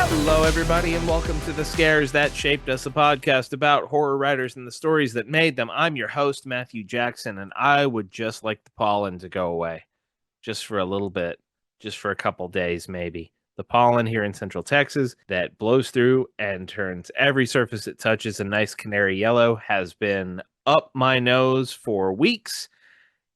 Hello, everybody, and welcome to The Scares That Shaped Us, a podcast about horror writers and the stories that made them. I'm your host, Matthew Jackson, and I would just like the pollen to go away. Just for a little bit. Just for a couple days, maybe. The pollen here in Central Texas that blows through and turns every surface it touches a nice canary yellow has been up my nose for weeks.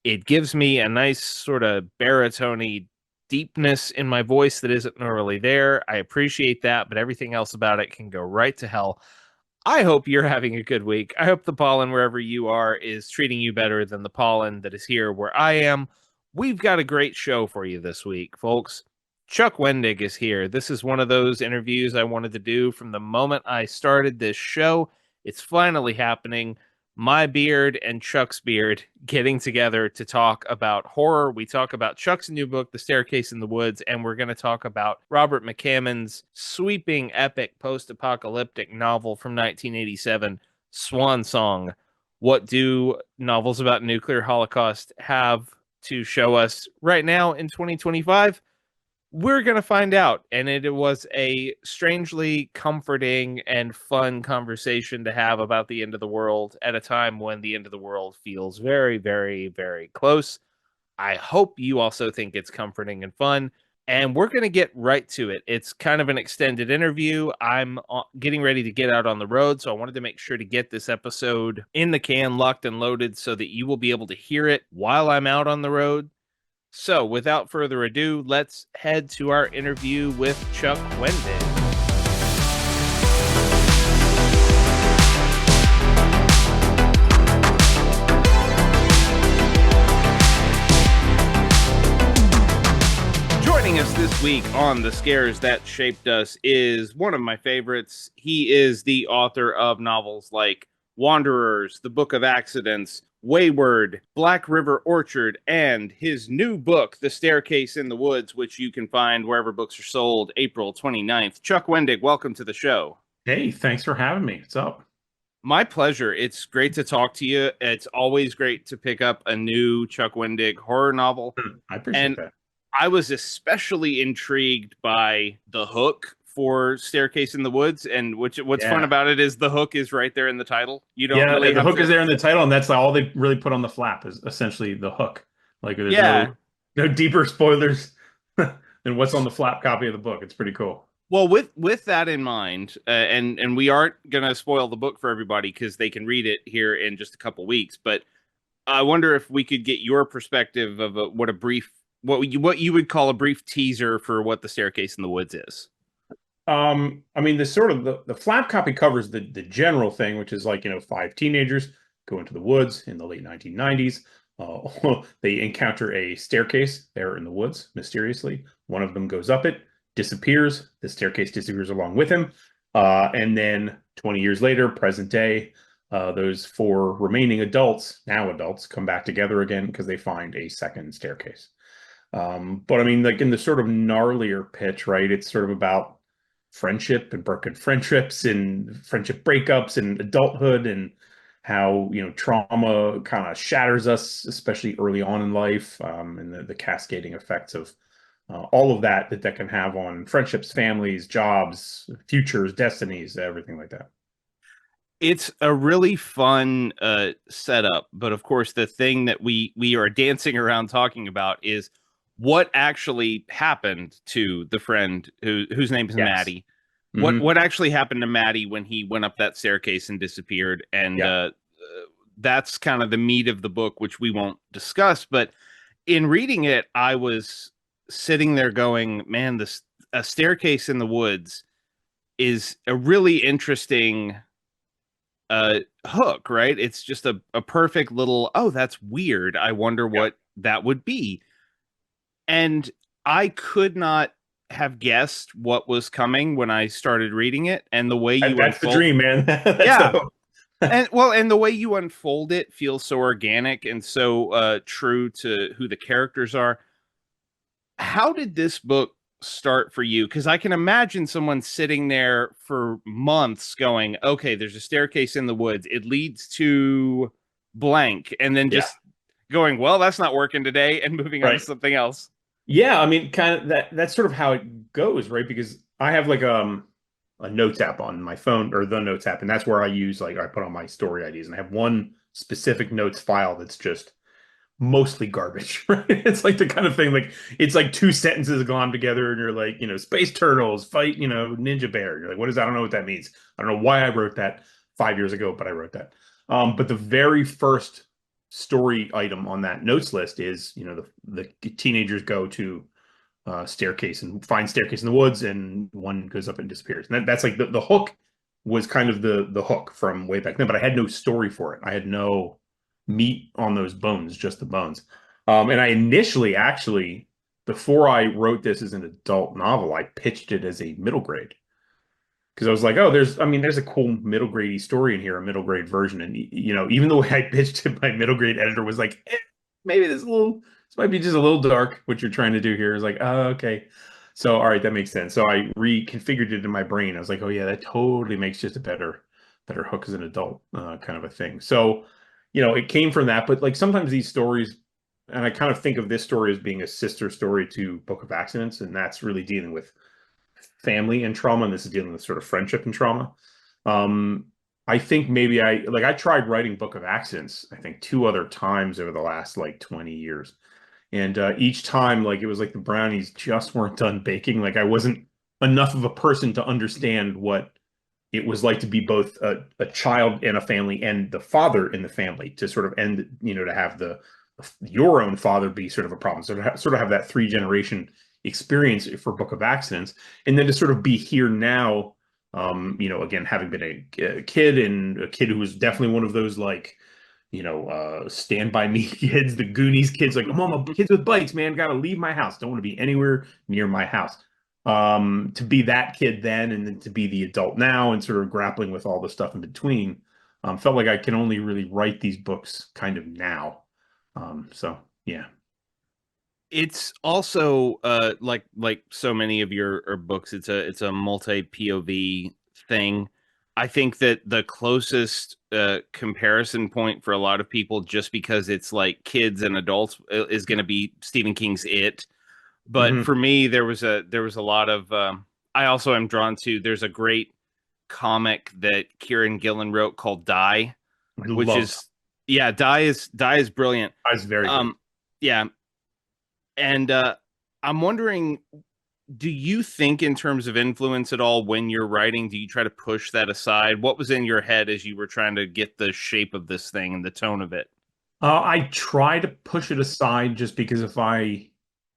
It gives me a nice sort of baritone deepness in my voice that isn't normally there. I appreciate that, but everything else about it can go right to hell. I hope you're having a good week. I hope the pollen wherever you are is treating you better than the pollen that is here where I am. We've got a great show for you this week, folks. Chuck Wendig is here. This is one of those interviews I wanted to do from the moment I started this show. It's finally happening. My beard and Chuck's beard getting together to talk about horror. We talk about Chuck's new book, The Staircase in the Woods, and we're going to talk about Robert McCammon's sweeping, epic, post-apocalyptic novel from 1987, Swan Song. What do novels about nuclear holocaust have to show us right now in 2025? We're going to find out. And it was a strangely comforting and fun conversation to have about the end of the world at a time when the end of the world feels very, very, very close. I hope you also think it's comforting and fun. And we're going to get right to it. It's kind of an extended interview. I'm getting ready to get out on the road, so I wanted to make sure to get this episode in the can, locked and loaded, so that you will be able to hear it while I'm out on the road. So, without further ado, let's head to our interview with Chuck Wendig. Joining us this week on The Scares That Shaped Us is one of my favorites. He is the author of novels like Wanderers, The Book of Accidents, Wayward, Black River Orchard, and his new book, The Staircase in the Woods, which you can find wherever books are sold, April 29th. Chuck Wendig, welcome to the show. Hey, thanks for having me. What's up? My pleasure. It's great to talk to you. It's always great to pick up a new Chuck Wendig horror novel. I appreciate And that. I was especially intrigued by the hook for Staircase in the Woods, and what's fun about it is the hook is right there in the title. You don't really the have hook to... is there in the title, and that's all they really put on the flap is essentially the hook. Like there's Yeah. no deeper spoilers than what's on the flap copy of the book. It's pretty cool. Well, with that in mind, and we aren't gonna spoil the book for everybody because they can read it here in just a couple weeks. But I wonder if we could get your perspective of what you would call a brief teaser for what The Staircase in the Woods is. I mean, the flap copy covers the general thing, which is like, five teenagers go into the woods in the late 1990s. They encounter a staircase there in the woods, mysteriously. One of them goes up it, disappears. The staircase disappears along with him. And then 20 years later, present day, those four remaining adults, now adults, come back together again because they find a second staircase. But I mean, like in the sort of gnarlier pitch, right? It's sort of about friendship and broken friendships and friendship breakups and adulthood and how, trauma kind of shatters us, especially early on in life, and the cascading effects of all of that can have on friendships, families, jobs, futures, destinies, everything like that. It's a really fun setup, but of course, the thing that we are dancing around talking about is what actually happened to the friend whose name is Yes. Maddie. Mm-hmm. What actually happened to Maddie when he went up that staircase and disappeared? And that's kind of the meat of the book, which we won't discuss. But in reading it, I was sitting there going, man, a Staircase in the Woods is a really interesting hook, right? It's just a perfect little, oh, that's weird. I wonder what that would be. And I could not have guessed what was coming when I started reading it, and the way you that's the dream, man. And the way you unfold it feels so organic and so true to who the characters are. How did this book start for you? Because I can imagine someone sitting there for months going, okay, there's a staircase in the woods, it leads to blank, and then just going, well, that's not working today, and moving on to something else. Yeah, I mean, kind of that's sort of how it goes, right? Because I have like a notes app on my phone or the notes app, and that's where I use like I put on my story ideas, and I have one specific notes file that's just mostly garbage, right? It's like the kind of thing like it's like two sentences glommed together, and you're like, space turtles fight, ninja bear. You're like, what is that? I don't know what that means. I don't know why I wrote that 5 years ago, but I wrote that. But the very first story item on that notes list is, the teenagers go to staircase and find staircase in the woods, and one goes up and disappears. And that's like the hook was kind of the hook from way back then, but I had no story for it. I had no meat on those bones, just the bones. And I initially actually, before I wrote this as an adult novel, I pitched it as a middle grade because I was like, oh, there's a cool middle grade story in here, a middle grade version. And even the way I pitched it, my middle grade editor was like, maybe this might be just a little dark. What you're trying to do here is like, oh, okay. So, all right, that makes sense. So I reconfigured it in my brain. I was like, oh yeah, that totally makes just a better hook as an adult, kind of a thing. So, it came from that. But like sometimes these stories, and I kind of think of this story as being a sister story to Book of Accidents, and that's really dealing with family and trauma, and this is dealing with sort of friendship and trauma. Um, I think maybe I tried writing Book of Accidents, I think two other times over the last like 20 years. And each time, like it was like the brownies just weren't done baking. Like I wasn't enough of a person to understand what it was like to be both a child in a family and the father in the family to sort of end, to have your own father be sort of a problem. So to sort of have that three-generation experience for Book of Accidents, and then to sort of be here now, again, having been a kid and a kid who was definitely one of those like, Stand By Me kids, the Goonies kids, like, Mama, kids with bikes, man, gotta leave my house. Don't want to be anywhere near my house. To be that kid then, and then to be the adult now, and sort of grappling with all the stuff in between, felt like I can only really write these books kind of now. So yeah, It's also like so many of your books, it's a multi POV thing. I think that the closest comparison point for a lot of people, just because it's like kids and adults, is going to be Stephen King's It. But hmm for me, there was a lot of I also am drawn to. There's a great comic that Kieran Gillen wrote called Die, I which love. is yeah, Die is brilliant. That was very good. Yeah, and I'm wondering, do you think in terms of influence at all when you're writing? Do you try to push that aside? What was in your head as you were trying to get the shape of this thing and the tone of it? I try to push it aside just because if I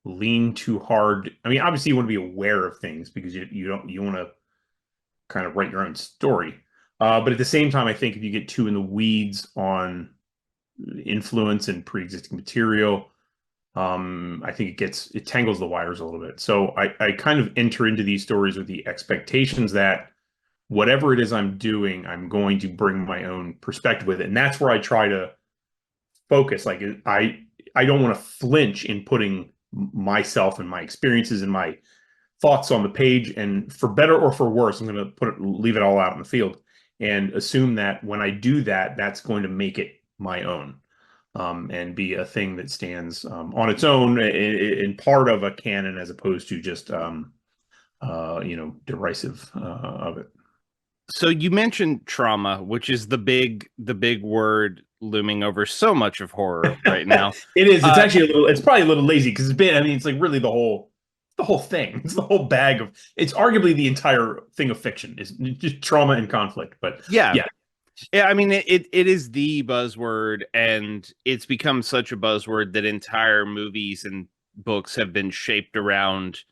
lean too hard, I mean, obviously you want to be aware of things because you want to kind of write your own story. But at the same time, I think if you get too in the weeds on influence and pre-existing material, I think it tangles the wires a little bit. So I kind of enter into these stories with the expectations that whatever it is I'm doing, I'm going to bring my own perspective with it. And that's where I try to focus. Like I don't want to flinch in putting myself and my experiences and my thoughts on the page. And for better or for worse, I'm going to leave it all out in the field and assume that when I do that, that's going to make it my own. And be a thing that stands on its own in part of a canon as opposed to just derisive of it. So you mentioned trauma, which is the big word looming over so much of horror right now. It is. It's Uh, actually a little. It's probably a little lazy because it's been. I mean, it's like really the whole thing. It's the whole bag of. It's arguably the entire thing of fiction is just trauma and conflict. But yeah, yeah, yeah. I mean, it is the buzzword, and it's become such a buzzword that entire movies and books have been shaped around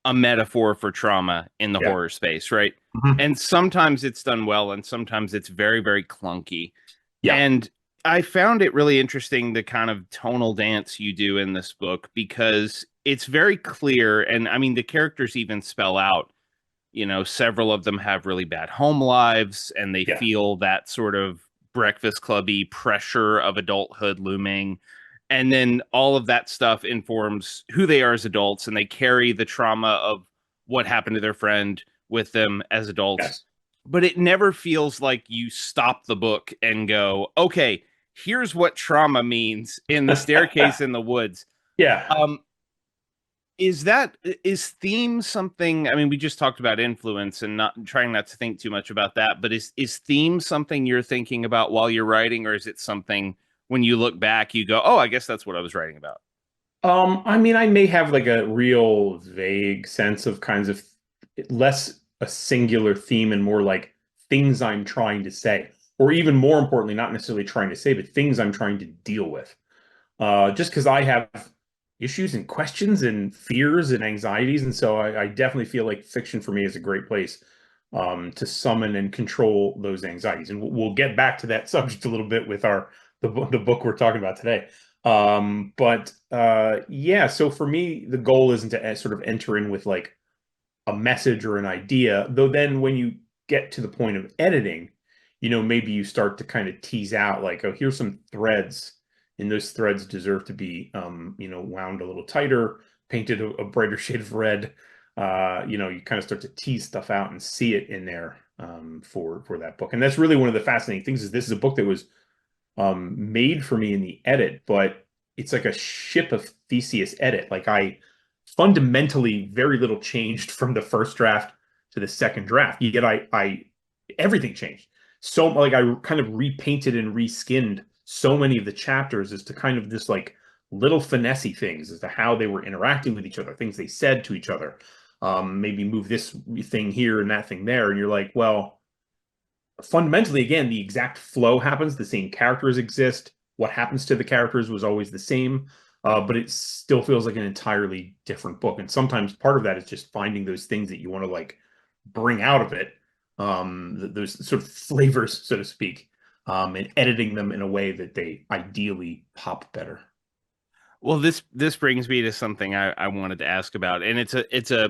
a metaphor for trauma in the yeah, horror space, right? mhm, And sometimes it's done well, and sometimes it's very, very clunky. yeah, And I found it really interesting the kind of tonal dance you do in this book because it's very clear. And I mean, the characters even spell out, several of them have really bad home lives and they yeah, feel that sort of breakfast clubby pressure of adulthood looming. And then all of that stuff informs who they are as adults, and they carry the trauma of what happened to their friend with them as adults. yes, But it never feels like you stop the book and go, okay, here's what trauma means in the staircase in the woods. yeah, Um, Is theme something? I mean, we just talked about influence and not trying not to think too much about that, but is theme something you're thinking about while you're writing, or is it something when you look back you go, "Oh, I guess that's what I was writing about." I mean, I may have like a real vague sense of kinds of less a singular theme and more like things I'm trying to say, or even more importantly, not necessarily trying to say, but things I'm trying to deal with. Just because I have issues and questions and fears and anxieties, and so I definitely feel like fiction for me is a great place to summon and control those anxieties. And we'll get back to that subject a little bit with the book we're talking about today. But yeah, so for me, the goal isn't to sort of enter in with like a message or an idea, though then when you get to the point of editing, maybe you start to kind of tease out like, oh, here's some threads, and those threads deserve to be, wound a little tighter, painted a brighter shade of red. You kind of start to tease stuff out and see it in there for that book. And that's really one of the fascinating things is this is a book that was made for me in the edit, but it's like a ship of Theseus edit. Like I fundamentally very little changed from the first draft to the second draft. Yet I everything changed. So like I kind of repainted and reskinned so many of the chapters as to kind of this like little finessey things as to how they were interacting with each other, things they said to each other. Maybe move this thing here and that thing there, and you're like, well, fundamentally, again, the exact flow happens. The same characters exist. What happens to the characters was always the same, but it still feels like an entirely different book. And sometimes part of that is just finding those things that you want to like bring out of it, those sort of flavors, so to speak, and editing them in a way that they ideally pop better. Well, this brings me to something I wanted to ask about, and it's a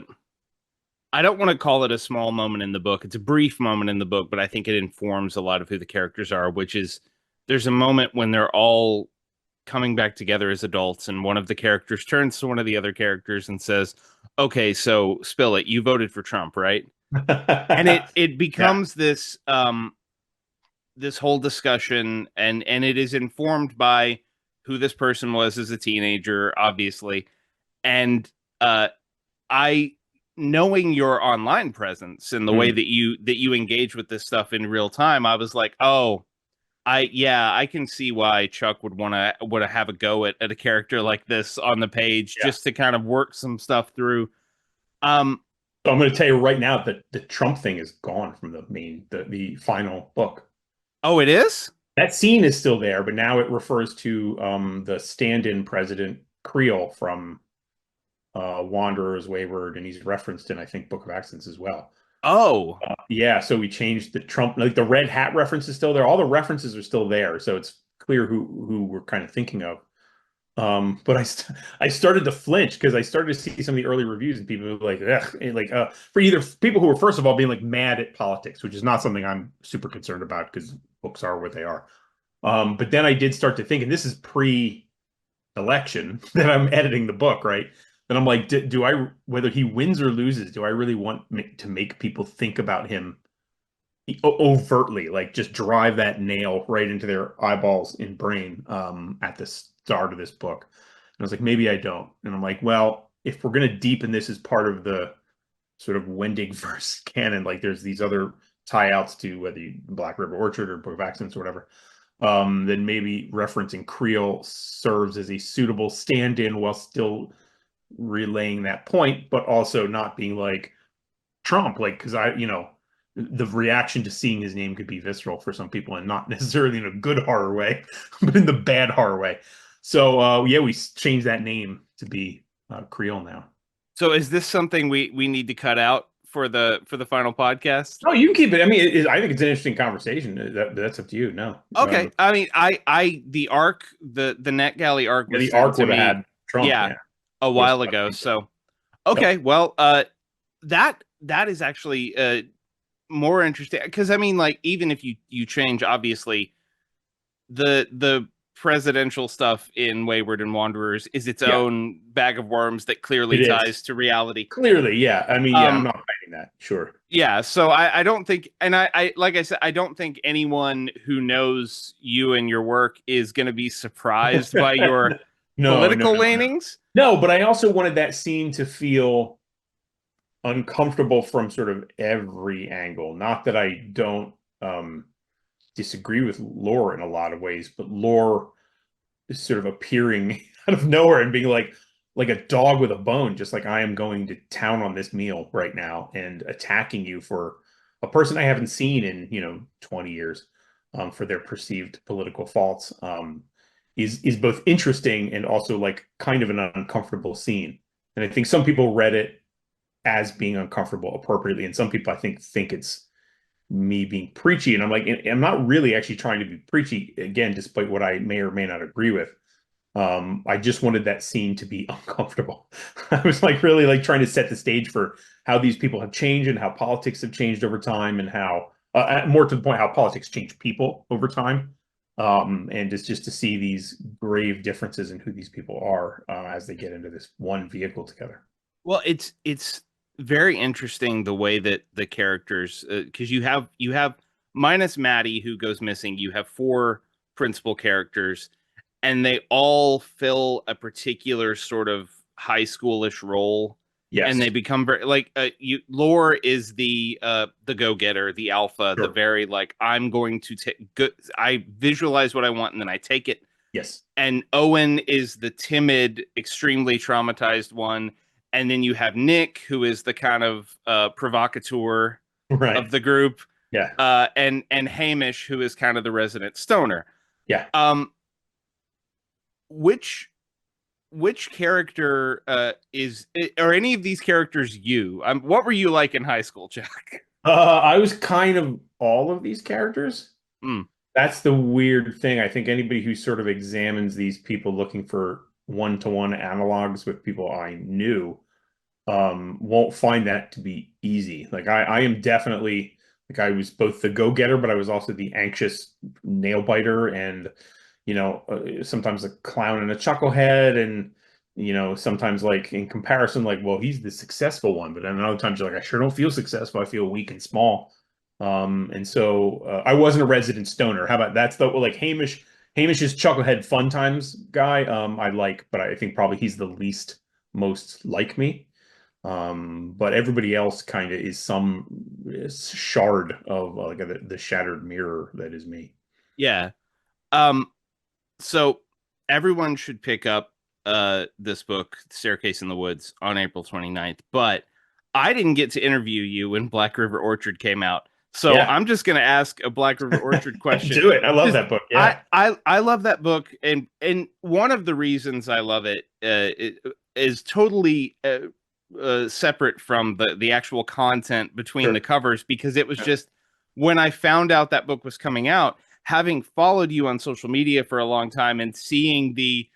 I don't want to call it a small moment in the book. It's a brief moment in the book, but I think it informs a lot of who the characters are, which is there's a moment when they're all coming back together as adults, and one of the characters turns to one of the other characters and says, "Okay, so spill it. You voted for Trump, right?" And it Yeah. becomes this whole discussion, and it is informed by who this person was as a teenager, obviously. And I knowing your online presence and the way Mm. that you engage with this stuff in real time, I was like, oh, I can see why Chuck would have a go at a character like this on the page Yeah. just to kind of work some stuff through. Um, So I'm going to tell you right now that the Trump thing is gone from the final book. oh, it is? That scene is still there, but now it refers to the stand-in president Creel from Wanderers Wayward, and he's referenced in I think Book of Accents as well. Oh, Yeah, so we changed the Trump, like the red hat reference is still there. All the references are still there, so it's clear who we're kind of thinking of. But I started to flinch because I started to see some of the early reviews and people were like, ugh, and like for either people who were first of all being like mad at politics, which is not something I'm super concerned about because books are what they are. But then I did start to think, and this is pre-election that I'm editing the book, right? And I'm like, do I, whether he wins or loses, do I really want to make people think about him overtly, like just drive that nail right into their eyeballs and brain at the start of this book? And I was like, maybe I don't. And I'm like, well, if we're going to deepen this as part of the sort of Wendig verse canon, like there's these other tie outs to whether you Black River Orchard or Book of Accents or whatever, then maybe referencing Creel serves as a suitable stand-in while still relaying that point, but also not being like Trump, like because the reaction to seeing his name could be visceral for some people and not necessarily in a good horror way, but in the bad horror way. So yeah, we changed that name to be Creel now. so is this something we need to cut out for the final podcast? Oh, you can keep it. I mean, I think it's an interesting conversation. That's up to you. No, Okay. I mean, I the arc, the NetGalley arc yeah, was the sent arc to would have me, had Trump. yeah, Yeah, a would have while stuck ago. into it. So, okay, Yep. well, that is actually more interesting because I mean, like, even if you change, obviously, the presidential stuff in Wayward and Wanderers is its Yeah, own bag of worms that clearly it is. ties to reality. Clearly, yeah. I mean, yeah, I'm Um, not fighting that. Sure. yeah, so I don't think, and I like I said, I don't think anyone who knows you and your work is going to be surprised by your No, no, political no, no. leanings? No, but I also wanted that scene to feel uncomfortable from sort of every angle. Not that I don't disagree with Lore in a lot of ways, but Lore is sort of appearing out of nowhere and being like a dog with a bone, just like I am going to town on this meal right now and attacking you for a person I haven't seen in, 20 years, for their perceived political faults, is both interesting and also like kind of an uncomfortable scene. And I think some people read it as being uncomfortable appropriately, and some people I think it's me being preachy. And I'm like, I'm not really actually trying to be preachy again, despite what I may or may not agree with. I just wanted that scene to be uncomfortable. I was like really like trying to set the stage for how these people have changed and how politics have changed over time, and how more to the point, how politics change people over time. And it's just to see these grave differences in who these people are as they get into this one vehicle together. Well, it's very interesting the way that the characters, because you have minus Maddie who goes missing, you have four principal characters, and they all fill a particular sort of high schoolish role, and they Yes, become very like you. Lore is the go getter, the alpha, the sure. very like I'm going to take good. I visualize what I want and then I take it. Yes, And Owen is the timid, extremely traumatized one. And then you have Nick, who is the kind of provocateur right. of the group, Yeah, and Hamish, who is kind of the resident stoner. yeah. Um, which which character is are any of these characters you? What were you like in high school, Jack? I was kind of all of these characters. Mm, That's the weird thing. I think anybody who sort of examines these people looking for one-to-one analogs with people I knew won't find that to be easy. Like I am definitely like I was both the go-getter, but I was also the anxious nail biter, and sometimes a clown and a chucklehead, and sometimes like in comparison, like, well, he's the successful one, but then other times you're like, I sure don't feel successful. I feel weak and small. And so I wasn't a resident stoner. How about that's the like Hamish's chucklehead fun times guy. I like, but I think probably he's the least most like me. But everybody else kind of is some shard of like the shattered mirror that is me. yeah. Um, so everyone should pick up this book, Staircase in the Woods, on April 29th. But I didn't get to interview you when Black River Orchard came out. So Yeah, I'm just going to ask a Black River Orchard question. do it. I love Just that book. I Yeah, I love that book, and one of the reasons I love it is totally separate from the actual content between the sure. covers, because it was Yeah. just when I found out that book was coming out, having followed you on social media for a long time and seeing the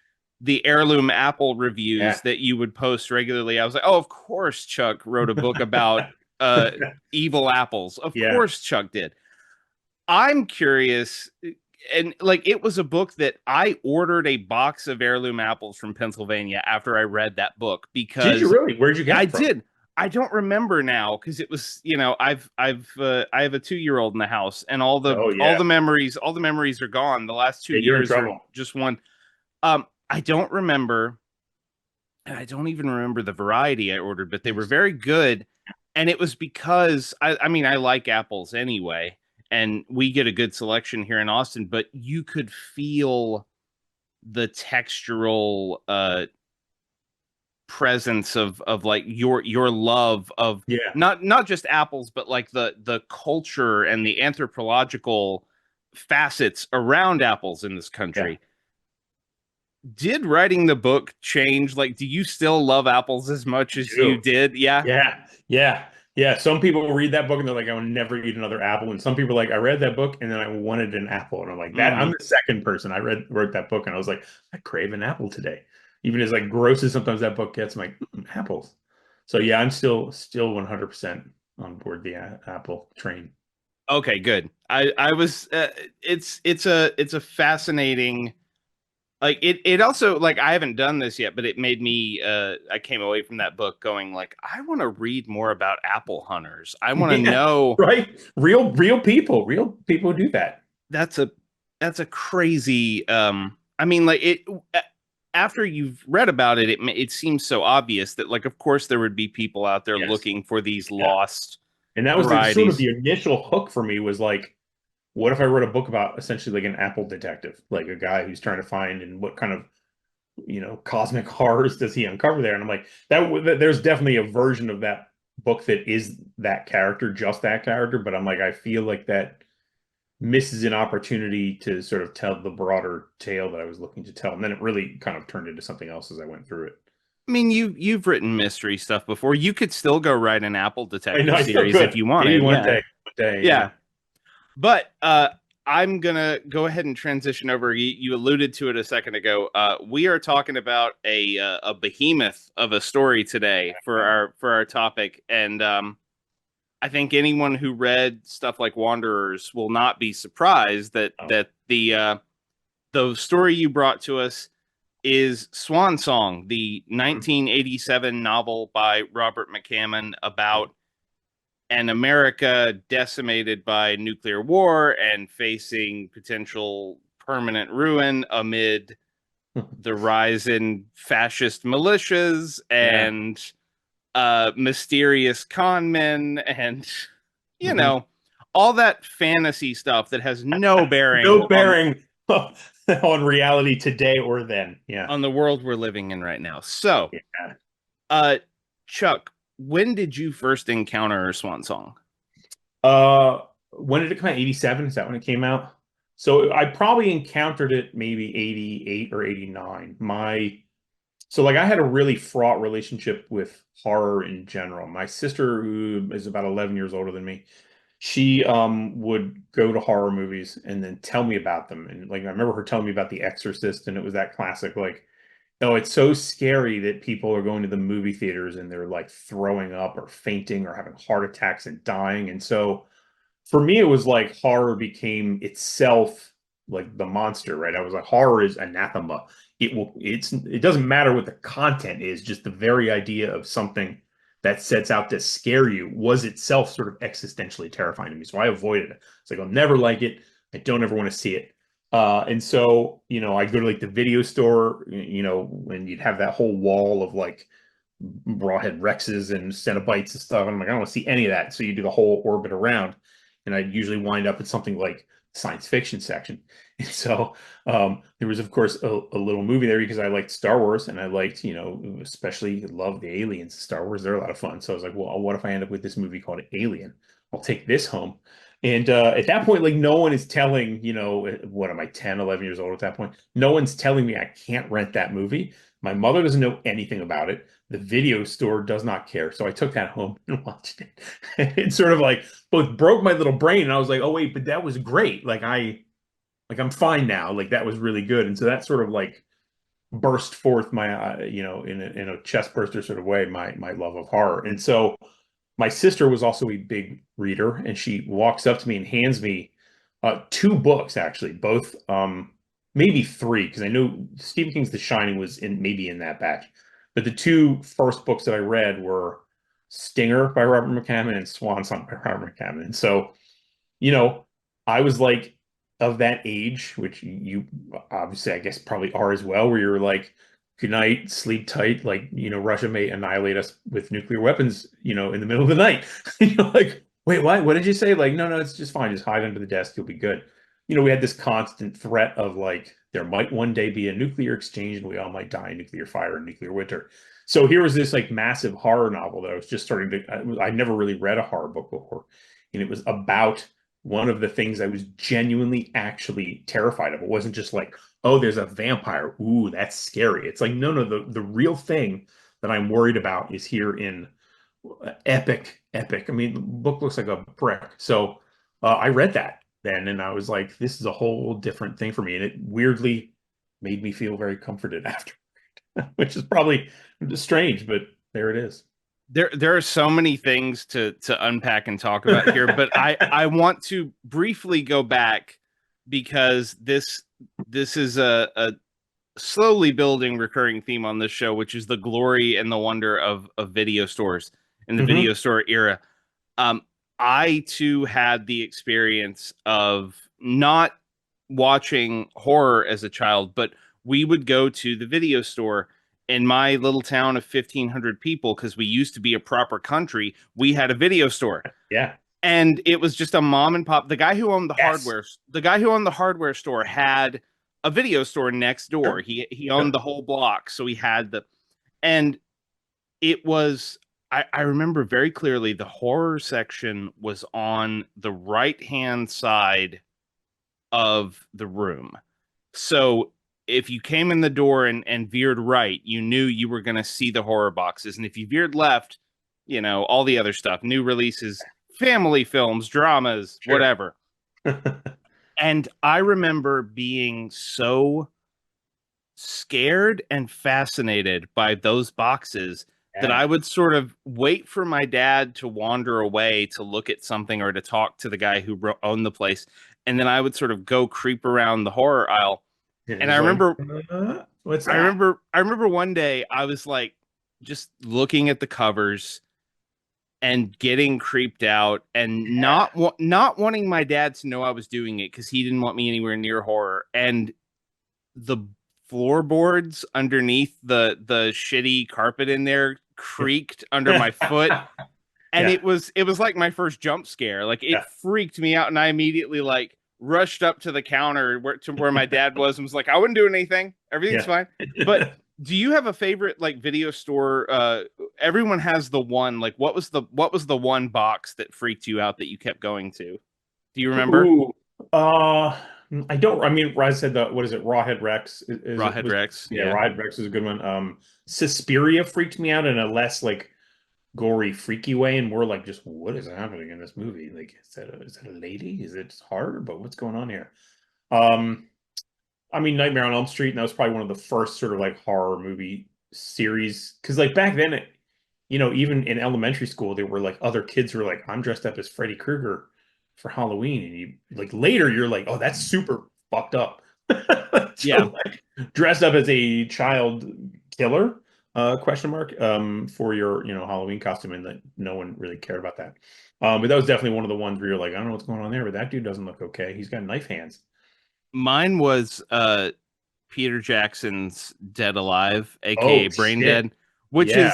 heirloom apple reviews Yeah. that you would post regularly, I was like, oh, of course Chuck wrote a book about uh evil apples. Of Yeah. course Chuck did. I'm curious, and like it was a book that I ordered a box of heirloom apples from Pennsylvania after I read that book Did you because really? Where'd you get I them from? did. I don't remember now because it was, I have a 2-year-old in the house, and Oh yeah. all the memories are gone. The last two Yeah, you're in years are trouble. just one. I don't remember, and I don't even remember the variety I ordered, but they were Nice. very good. And it was because I mean, I like apples anyway, and we get a good selection here in Austin, but you could feel the textural presence of like your love of Yeah. not just apples, but like the culture and the anthropological facets around apples in this Yeah. country. Did writing the book change, like, do you still love apples as much I as you do. did? Yeah. Yeah. Yeah. Yeah. Some people read that book and they're like, I will never eat another apple. And some people are like, I read that book and then I wanted an apple. And I'm like, that I'm Hmm. the second person. Wrote that book and I was like, I crave an apple today. Even as like gross as sometimes that book gets, I'm like, apples. So yeah, I'm still 100% on board the apple train. Okay, good. I was it's a fascinating, like it also, like, I haven't done this yet, but it made me I came away from that book going like, I want to read more about apple hunters. I want to Yeah. know. Right. Real people do that. That's a crazy I mean, like, after you've read about it, it seems so obvious that, like, of course, there would be people out there Yes. looking for these Yeah. lost And that was the, sort of varieties. the initial hook for me was like, what if I wrote a book about essentially like an Apple detective, like a guy who's trying to find and what kind of, cosmic horrors does he uncover there? And I'm like, there's definitely a version of that book that is that character, just that character. But I'm like, I feel like that misses an opportunity to sort of tell the broader tale that I was looking to tell. And then it really kind of turned into something else as I went through it. I mean, you've written mystery stuff before. You could still go write an Apple I know detective I still series if could. you Maybe wanted. Yeah. one day, yeah. Yeah. But I'm gonna go ahead and transition over. You alluded to it a second ago. We are talking about a behemoth of a story today for our topic, and I think anyone who read stuff like Wanderers will not be surprised that Oh. the story you brought to us is Swan Song, the 1987 novel by Robert McCammon about an America decimated by nuclear war and facing potential permanent ruin amid the rise in fascist militias Yeah. and mysterious con men and, you Hmm. know, all that fantasy stuff that has no bearing No bearing on reality today or then. Yeah. on the world we're living in right now. So, Yeah. uh, Chuck, when did you first encounter Swan Song? Uh, when did it come out? 87? Is that when it came out? So I probably encountered it maybe 88 or 89. So like I had a really fraught relationship with horror in general. My sister, who is about 11 years older than me, she would go to horror movies and then tell me about them. And like I remember her telling me about The Exorcist, and it was that classic like, oh, it's so scary that people are going to the movie theaters and they're like throwing up or fainting or having heart attacks and dying. And so for me, it was like horror became itself like the monster, right? I was like, horror is anathema. It doesn't matter what the content is, just the very idea of something that sets out to scare you was itself sort of existentially terrifying to me. So I avoided it. It's like I'll never like it. I don't ever want to see it. And so, I'd go to like the video store, and you'd have that whole wall of like rawhead Rexes and Cenobites and stuff. And I'm like, I don't want to see any of that. So you do the whole orbit around, and I'd usually wind up at something like science fiction section. And so there was, of course, a little movie there because I liked Star Wars and I liked, especially loved the aliens. Star Wars, they're a lot of fun. So I was like, well, what if I end up with this movie called Alien? I'll take this home. And at that point, like no one is telling, what am I, 10, 11 years old at that point? No one's telling me I can't rent that movie. My mother doesn't know anything about it. The video store does not care. So I took that home and watched it. It sort of like both broke my little brain. And I was like, oh, wait, but that was great. I'm fine now. Like that was really good. And so that sort of like burst forth my, in a chest burster sort of way, my love of horror. And so my sister was also a big reader, and she walks up to me and hands me two books, actually, both maybe three, because I know Stephen King's The Shining was maybe in that batch. But the two first books that I read were Stinger by Robert McCammon and Swan Song by Robert McCammon. And so, you know, I was like of that age, which you obviously, I guess, probably are as well, where you're like, good night, sleep tight. Like, Russia may annihilate us with nuclear weapons, in the middle of the night. You're like, wait, what? What did you say? Like, no, it's just fine. Just hide under the desk. You'll be good. We had this constant threat of like, there might one day be a nuclear exchange and we all might die in nuclear fire and nuclear winter. So here was this like massive horror novel that I was just starting to, I never really read a horror book before. And it was about one of the things I was genuinely actually terrified of. It wasn't just like, oh, there's a vampire. Ooh, that's scary. It's like, no, the real thing that I'm worried about is here in epic, epic. I mean, the book looks like a brick. So I read that then, and I was like, this is a whole different thing for me. And it weirdly made me feel very comforted after, which is probably strange, but there it is. There are so many things to unpack and talk about here, but I want to briefly go back because this is a slowly building recurring theme on this show, which is the glory and the wonder of video stores in the Hmm. video store era. Um, I too had the experience of not watching horror as a child, but we would go to the video store in my little town of 1,500 people, because we used to be a proper country. We had a video store, Yeah. and it was just a mom and pop. Yes. The guy who owned the hardware store had a video store next door. Sure. He owned Yep. the whole block, so he had the and it was I remember very clearly the horror section was on the right hand side of the room. So if you came in the door and veered right, you knew you were going to see the horror boxes. And if you veered left, all the other stuff, new releases, family films, dramas, Sure. whatever. And I remember being so scared and fascinated by those boxes that Yeah. I would sort of wait for my dad to wander away to look at something or to talk to the guy who owned the place. And then I would sort of go creep around the horror aisle. And And I he's like, remember, what's I that? remember, I remember one day I was like just looking at the covers and getting creeped out and not wanting my dad to know I was doing it because he didn't want me anywhere near horror. And the floorboards underneath the shitty carpet in there creaked under my foot, and Yeah. it was like my first jump scare. Like, it Yeah. freaked me out, and I immediately like rushed up to the counter where my dad was and was like, I wouldn't do anything, everything's Yeah. fine. But do you have a favorite like video store? Everyone has the one. Like, what was the one box that freaked you out that you kept going to? Do you remember? Ooh. Uh, I don't. I mean, Rise said the what is it? Rawhead Rex is it Rawhead was Rex, yeah. yeah. Rawhead Rex is a good one. Suspiria freaked me out in a less like gory, freaky way, and more like just what is happening in this movie? Like, is that a lady? Is it horror? But what's going on here? Um, I mean, Nightmare on Elm Street, and that was probably one of the first sort of like horror movie series. Because like back then, even in elementary school, there were like other kids who were like, "I'm dressed up as Freddy Krueger for Halloween," and you like later you're like, "Oh, that's super fucked up." Yeah. So like dressed up as a child killer, question mark, for your Halloween costume, and that no one really cared about that. But that was definitely one of the ones where you're like, I don't know what's going on there, but that dude doesn't look okay. He's got knife hands. Mine was Peter Jackson's Dead Alive, aka Oh Brain shit. Dead, which Yeah. is,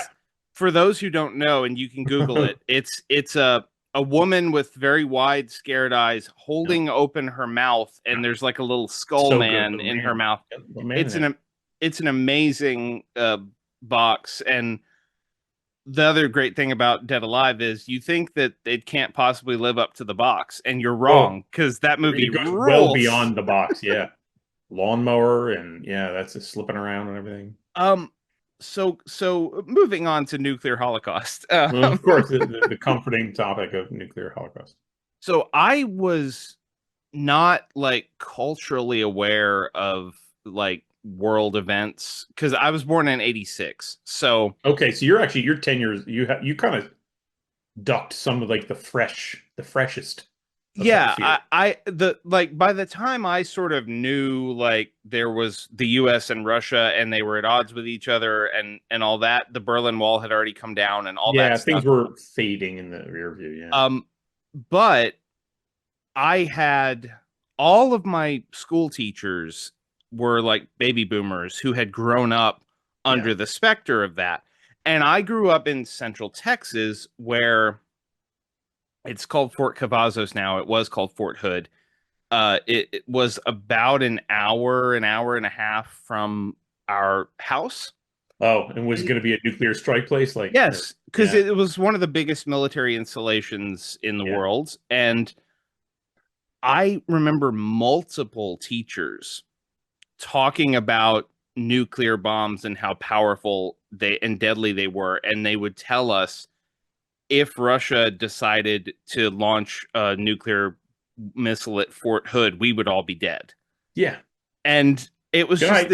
for those who don't know, and you can Google it, it's a woman with very wide scared eyes Yeah. holding open her mouth, and there's like a little skull So good, man little in her man. mouth. Yeah, little man in It's there. an amazing box. And the other great thing about Dead Alive is you think that it can't possibly live up to the box, and you're Oh, wrong, because that I mean, movie it goes well rules. beyond the box. Yeah. Lawnmower and yeah, that's just slipping around and everything. Um, so moving on to nuclear holocaust. Well, of course, the comforting topic of nuclear holocaust. So I was not like culturally aware of like world events because I was born in '86. So Okay, so you're 10 years you kind of ducked some of like the freshest of yeah, fear. by the time I sort of knew like there was the US and Russia and they were at odds with each other and all that, the Berlin Wall had already come down and all that Yeah, things stuff. were fading in the rear view, yeah. Um, but I had all of my school teachers were like baby boomers who had grown up Yeah. under the specter of that. And I grew up in Central Texas, where it's called Fort Cavazos now. It was called Fort Hood. It was about an hour and a half from our house. Oh, and was And going to be a nuclear strike place yes, because yeah. it was one of the biggest military installations in the Yeah. world. And I remember multiple teachers talking about nuclear bombs and how powerful they and deadly they were, and they would tell us if Russia decided to launch a nuclear missile at Fort Hood, we would all be dead. Yeah. And it was Good just night.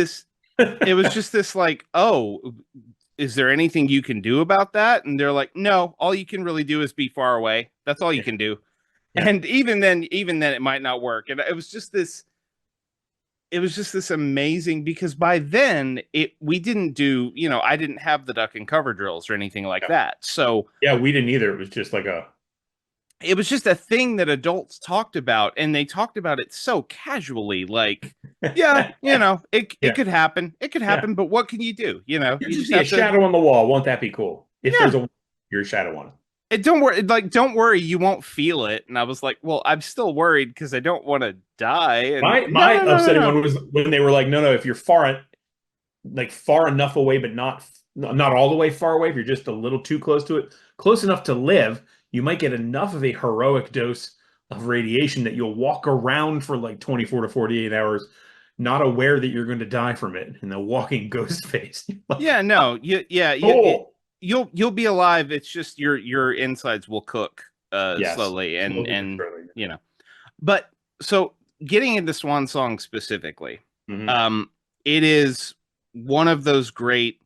this like, oh, is there anything you can do about that? And they're like, no, all you can really do is be far away. That's all you Yeah. can do. Yeah. And even then it might not work. And it was just this amazing, because by then we didn't do, I didn't have the duck and cover drills or anything like Yeah. that. So Yeah, we didn't either. It was just like it was just a thing that adults talked about, and they talked about it so casually, like, yeah, it Yeah, could happen. It could yeah. happen, but what can you do? You'll You just just be a have to, shadow on the wall. Won't that be cool? If yeah. there's a you're a shadow on it. And don't worry, like, don't worry, you won't feel it. And I was like, well, I'm still worried because I don't want to die. And no, My no, no, no, upsetting no. one was when they were like, no, no, if you're far enough away, but not all the way far away. If you're just a little too close to it, close enough to live, you might get enough of a heroic dose of radiation that you'll walk around for like 24 to 48 hours, not aware that you're going to die from it in the walking ghost phase. Like, Yeah, no, cool. you'll be alive. It's just your insides will cook Yes, slowly, slowly but and surely. you know. But so getting into Swan Song specifically, Hmm. um, it is one of those great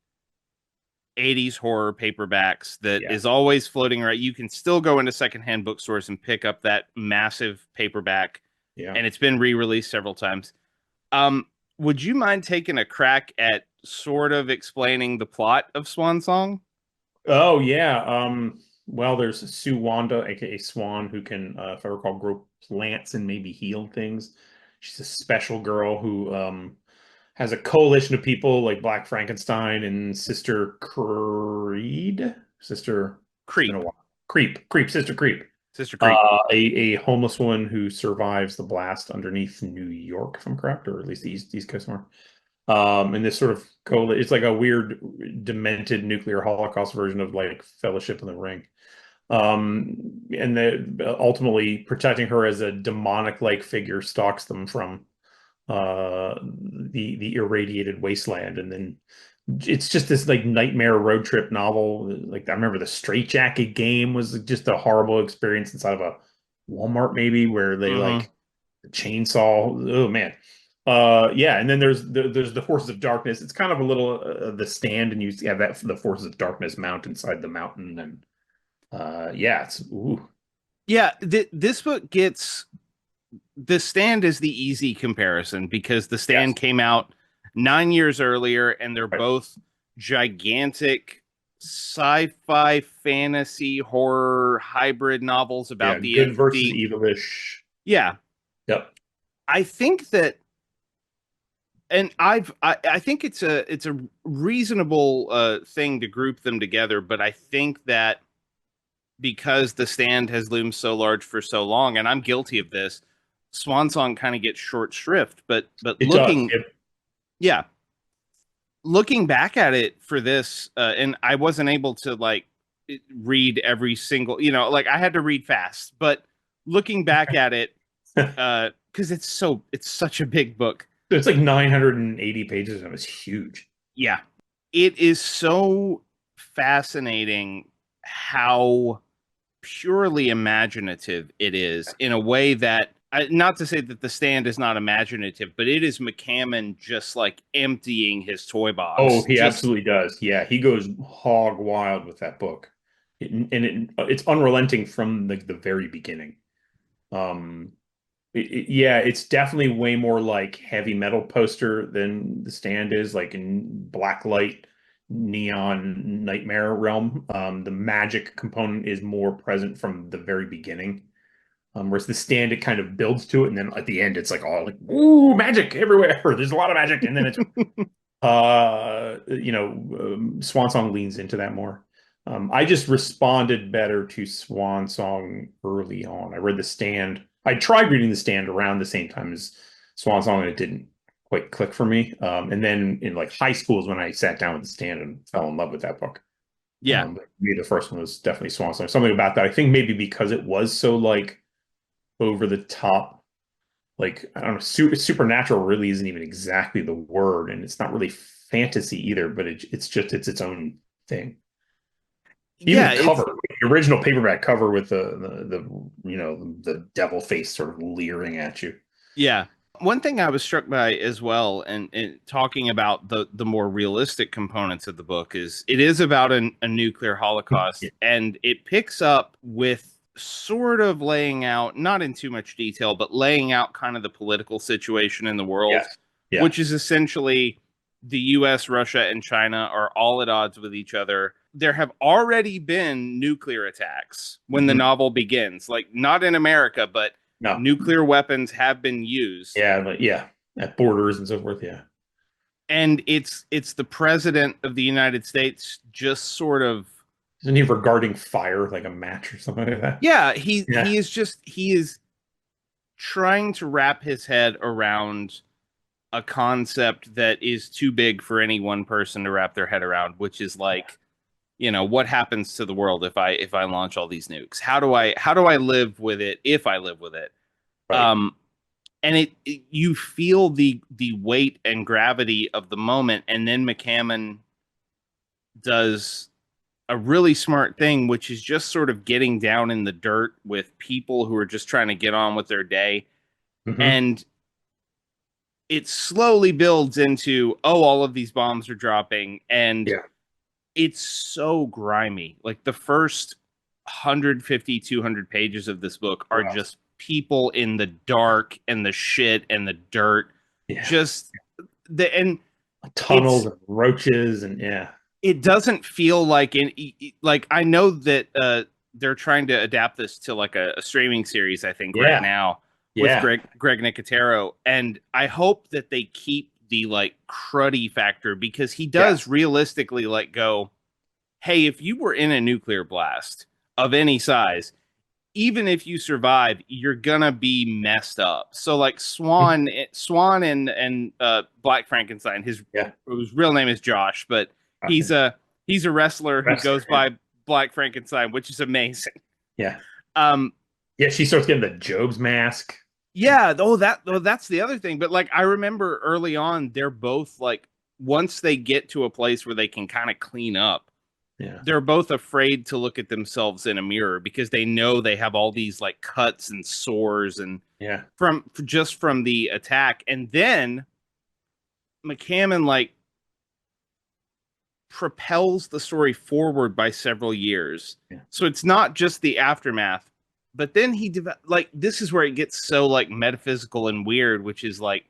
80s horror paperbacks that Yeah, is always floating around. You can still go into secondhand bookstores and pick up that massive paperback, yeah. and it's been re-released several times. Um, would you mind taking a crack at sort of explaining the plot of Swan Song? Oh yeah. Well, there's Sue Wanda, aka Swan, who can, if I recall, grow plants and maybe heal things. She's a special girl who has a coalition of people like Black Frankenstein and Sister Creed. Sister, it's been a Creep, while. Creep, Sister Creep. Sister Creep. A homeless woman who survives the blast underneath New York, if I'm correct, or at least the East Coast somewhere. And this sort of it's like a weird, demented nuclear holocaust version of like Fellowship in the Ring. And ultimately protecting her as a demonic-like figure stalks them from the irradiated wasteland, and then it's just this like nightmare road trip novel. Like I remember the Straitjacket game was just a horrible experience inside of a Walmart maybe where they Mm-hmm. like chainsaw. Oh man. Yeah, and then there's the Forces of Darkness. It's kind of a little the stand, and you have that the Forces of Darkness mount inside the mountain, and yeah, it's ooh. Yeah, this book gets The Stand is the easy comparison because The Stand Yes. came out 9 years earlier, and they're Right. both gigantic sci-fi, fantasy, horror hybrid novels Yeah, about good versus the evilish. yeah. Yep. I think that, and I think it's a reasonable thing to group them together, but I think that because The Stand has loomed so large for so long, and I'm guilty of this, Swan Song kind of gets short shrift. But It does. yeah, looking back at it for this, and I wasn't able to like read every single, like I had to read fast. But looking back at it, Yep. because it's such a big book. It's like 980 pages and it's huge. Yeah, it is so fascinating how purely imaginative it is in a way that not to say that The Stand is not imaginative, but it is McCammon just like emptying his toy Oh, box. he Just absolutely does. Yeah, he goes hog wild with that book. It's unrelenting from the very beginning. Um, yeah, it's definitely way more like heavy metal poster than The Stand is, like in black light, neon nightmare realm. The magic component is more present from the very beginning. Whereas The Stand, it kind of builds to it, and then at the end, it's like all like, ooh, magic everywhere. There's a lot of magic, and then it's Swan Song leans into that more. I just responded better to Swan Song early on. I read The Stand. I tried reading The Stand around the same time as Swan Song, and it didn't quite click for me. And then in like high school is when I sat down with The Stand and fell in love with that book. yeah, But for me, the first one was definitely Swan Song. Something about that. I think maybe because it was so like over the top, like I don't know, supernatural really isn't even exactly the word, and it's not really fantasy either, but it's its own thing. Even yeah, the cover, the original paperback cover with the devil face sort of leering at you. yeah. One thing I was struck by as well, and talking about the more realistic components of the book, is it is about a nuclear Yeah. holocaust, and it picks up with sort of laying out, not in too much detail, but laying out kind of the political situation in the world, Yes. Yeah. which is essentially the US, Russia, and China are all at odds with each other. There have already been nuclear attacks when the Hmm. novel begins. Like, not in America, but No. nuclear weapons have been used. Yeah, but yeah, at borders and so forth. Yeah. And it's the president of the United States just sort of, Isn't he regarding fire like a match or something like that? yeah, Yeah. he is trying to wrap his head around a concept that is too big for any one person to wrap their head around, which is like, what happens to the world if I launch all these nukes? How do I live with it if I live with it? Right. Um, and you feel the weight and gravity of the moment, and then McCammon does a really smart thing, which is just sort of getting down in the dirt with people who are just trying to get on with their day. Hmm. And it slowly builds into, oh, all of these bombs are dropping. And Yeah. it's so grimy. Like the first 150, 200 pages of this book are Rough. just people in the dark and the shit and the dirt. Yeah. Just and Tunnels it's and roaches and yeah. it doesn't feel like like I know that they're trying to adapt this to like a streaming series, I think, right Yeah. now with Yeah. Greg Nicotero, and I hope that they keep the like cruddy factor, because he does Yes. realistically like go, hey, if you were in a nuclear blast of any size, even if you survive, you're gonna be messed up. So like Swan and Black Frankenstein, Yeah. whose real name is Josh, but he's Okay. a he's a wrestler who Wrestler. goes Yeah. by Black Frankenstein, which is amazing. Yeah. Um, Yeah. She starts getting the Job's mask. yeah, that's the other thing. But like I remember early on, they're both like, once they get to a place where they can kind of clean up, Yeah. they're both afraid to look at themselves in a mirror because they know they have all these like cuts and sores and Yeah. from the attack. And then McCammon like propels the story forward by several years. Yeah. So it's not just the aftermath, but then like this is where it gets so like metaphysical and weird, which is like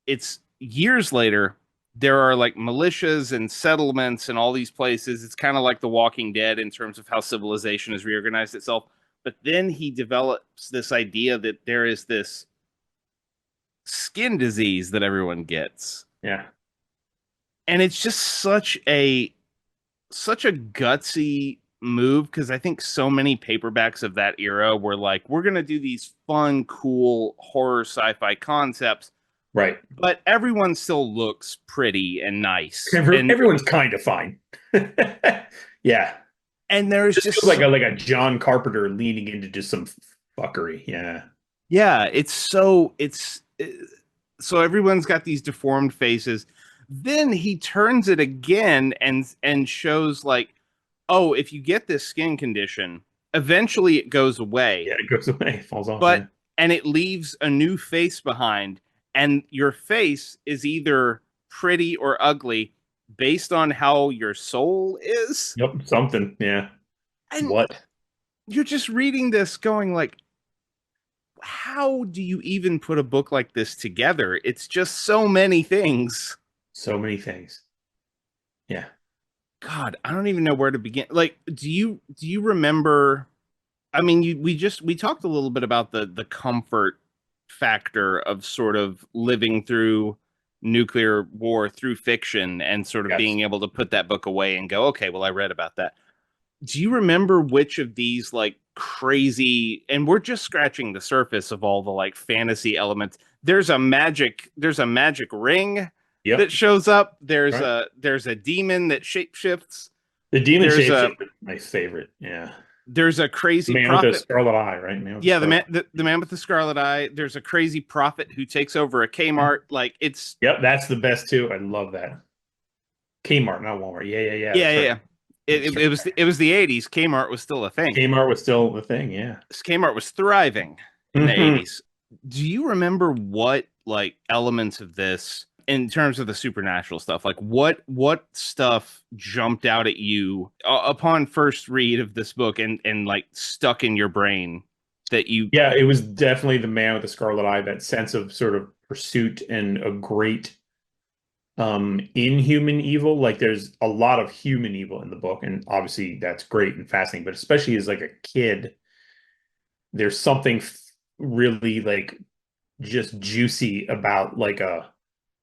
it's years later. There are like militias and settlements and all these places. It's kind of like The Walking Dead in terms of how civilization has reorganized itself. But then he develops this idea that there is this skin disease that everyone gets. Yeah. And it's just such a gutsy move, because I think so many paperbacks of that era were like, we're going to do these fun, cool horror sci-fi concepts, Right. but everyone still looks pretty and nice. Everyone's kind of fine. Yeah. And there's Just just feels like a John Carpenter leaning into just some fuckery. Yeah. yeah, so everyone's got these deformed faces. Then he turns it again and shows like, oh, if you get this skin condition, eventually it goes away, Yeah. It goes away, falls off. Yeah. but and it leaves a new face behind, and your face is either pretty or ugly based on how your soul is. Yep. Something. Yeah. And What? you're just reading this going like, how do you even put a book like this together? It's just so many things. So many things. Yeah. God, I don't even know where to begin. Like, do you remember? I mean, we talked a little bit about the comfort factor of sort of living through nuclear war through fiction and sort of Yes. being able to put that book away and go, okay, well, I read about that. Do you remember which of these like crazy, and we're just scratching the surface of all the like fantasy elements. There's a magic ring that Yep. shows up. There's Right. a demon that shapeshifts. The demon There's a shapeshifter, my favorite. Yeah. there's a The crazy man with the prophet. scarlet eye, right? Man with the Yeah, the scarlet man the man with the scarlet eye. There's a crazy prophet who takes over a eye. Kmart. Like it's Yep, that's the best too. I love that. Kmart, not Walmart. Yeah, yeah, yeah. yeah, That's yeah, right. yeah. It was the 80s. Kmart was still a thing. Kmart was still the thing. Yeah. Kmart was thriving in the Hmm. 80s. Do you remember what like elements of this in terms of the supernatural stuff? Like what stuff jumped out at you upon first read of this book and like stuck in your brain that you Yeah, it was definitely the man with the scarlet eye. That sense of sort of pursuit and a great inhuman evil. Like there's a lot of human evil in the book, and obviously that's great and fascinating, but especially as like a kid, there's something really like just juicy about like a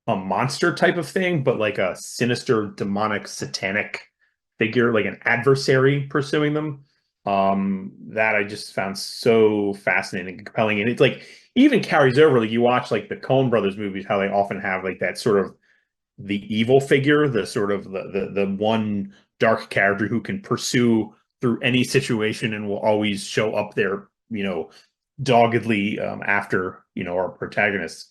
monster type of thing, but like a sinister, demonic, satanic figure, like an adversary pursuing them. That I just found so fascinating and compelling. And it's like it even carries over. Like you watch like the Coen Brothers movies, how they often have like that sort of the evil figure, the sort of the one dark character who can pursue through any situation and will always show up there, doggedly after our protagonists.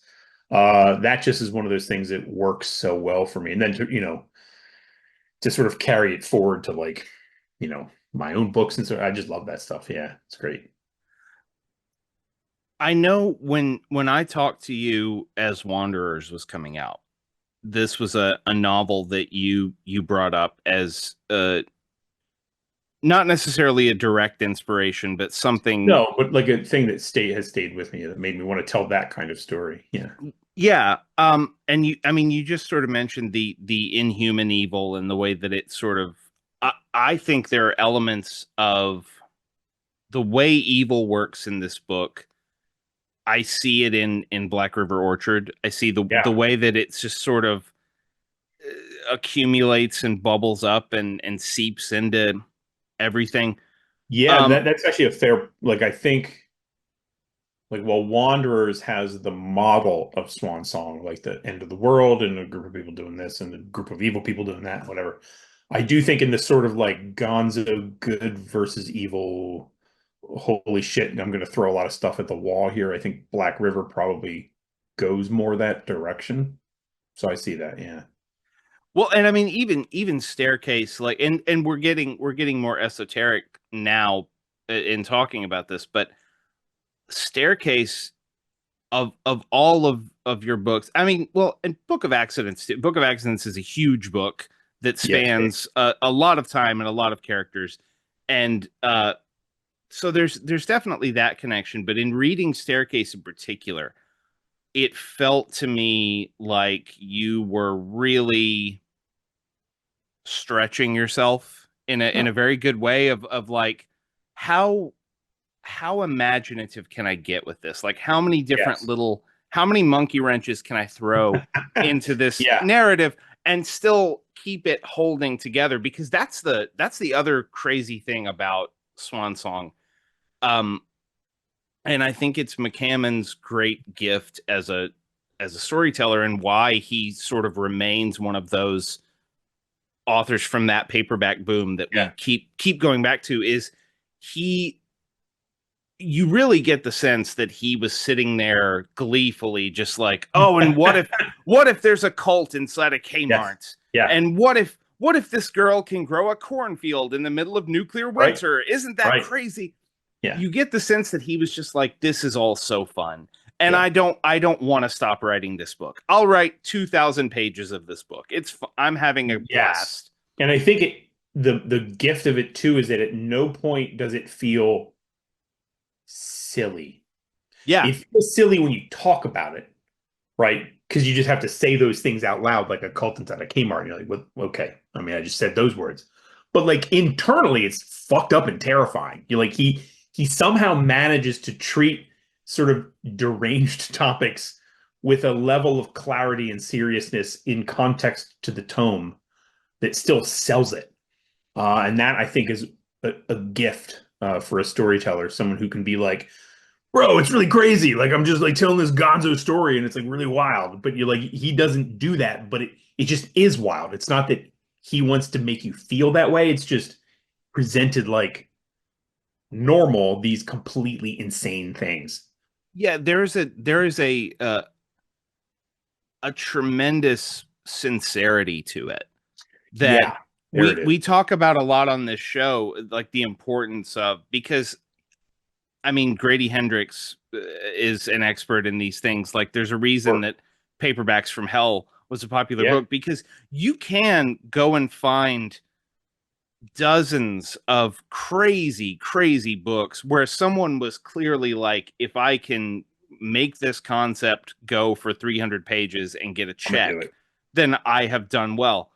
That just is one of those things that works so well for me. And then to sort of carry it forward to like, my own books and so I just love that stuff. Yeah, it's great. I know when I talked to you as Wanderers was coming out, this was a novel that you brought up as not necessarily a direct inspiration, but something. No, but like a thing that has stayed with me that made me want to tell that kind of story. Yeah. Yeah. And I mean, you just sort of mentioned the inhuman evil and the way that it sort of. I think there are elements of the way evil works in this book. I see it in Black River Orchard. I see the Yeah. way that it's just sort of accumulates and bubbles up and seeps into everything. Yeah, Um, that's actually a fair, like I think like while Wanderers has the model of Swan Song, like the end of the world and a group of people doing this and a group of evil people doing that, whatever. I do think in this sort of like Gonzo good versus evil, holy shit, I'm going to throw a lot of stuff at the wall here. I think Black River probably goes more that direction. So I see that, yeah. well, and I mean, even Staircase, like, and we're getting more esoteric now in talking about this, but Staircase of all of your books, I mean, well, and Book of Accidents, Book of Accidents is a huge book that Yeah, it's big. spans a lot of time and a lot of characters, and so there's definitely that connection. But in reading Staircase in particular, it felt to me like you were really stretching yourself in a very good way of like how how imaginative can I get with this? Like Yes. how many monkey wrenches can I throw into this Yeah. narrative and still keep it holding together? Because that's the other crazy thing about Swan Song. Um, and I think it's McCammon's great gift as a storyteller and why he sort of remains one of those authors from that paperback boom that we Yeah. keep going back to is he you really get the sense that he was sitting there gleefully just like, oh, and what if there's a cult inside a Yes. Kmart, Yeah. and what if this girl can grow a cornfield in the middle of nuclear Right. winter? Isn't that Right. crazy? Yeah. You get the sense that he was just like, this is all so fun, and Yeah. I don't want to stop writing this book. I'll write 2,000 pages of this book. I'm having a Yes. blast. And I think the gift of it too is that at no point does it feel silly. Yeah. It feels silly when you talk about it, right? Because you just have to say those things out loud like a cult inside a Kmart. You're like, what? Okay. I mean, I just said those words. But like internally, it's fucked up and terrifying. You're like, he somehow manages to treat sort of deranged topics with a level of clarity and seriousness in context to the tome that still sells it. And that I think is a gift for a storyteller, someone who can be like, bro, it's really crazy. Like I'm just like telling this gonzo story and it's like really wild. But you're like, he doesn't do that, but it just is wild. It's not that he wants to make you feel that way. It's just presented like normal, these completely insane things. Yeah, there is a tremendous sincerity to it that Yeah, there it we is. we talk about a lot on this show, like the importance of, because I mean, Grady Hendrix is an expert in these things. Like there's a reason Sure. that Paperbacks from Hell was a popular Yeah, book, because you can go and find dozens of crazy books where someone was clearly like, if I can make this concept go for 300 pages and get a I'm gonna do check, it. then I have done well.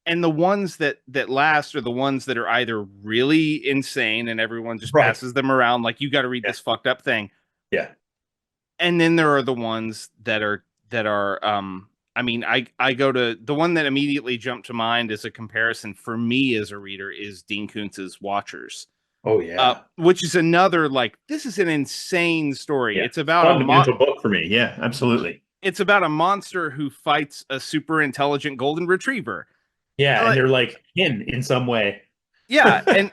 And the ones that last are the ones that are either really insane and everyone just Right. passes them around like you got to read Yeah. this fucked up thing. Yeah. And then there are the ones that are I mean, I go to the one that immediately jumped to mind as a comparison for me as a reader is Dean Koontz's Watchers. Oh yeah. Which is another like this is an insane story. Yeah. It's about Fundamental book for me. Yeah, absolutely. it's about a monster who fights a super intelligent golden retriever. Yeah, and Uh, they're like in some way. yeah, and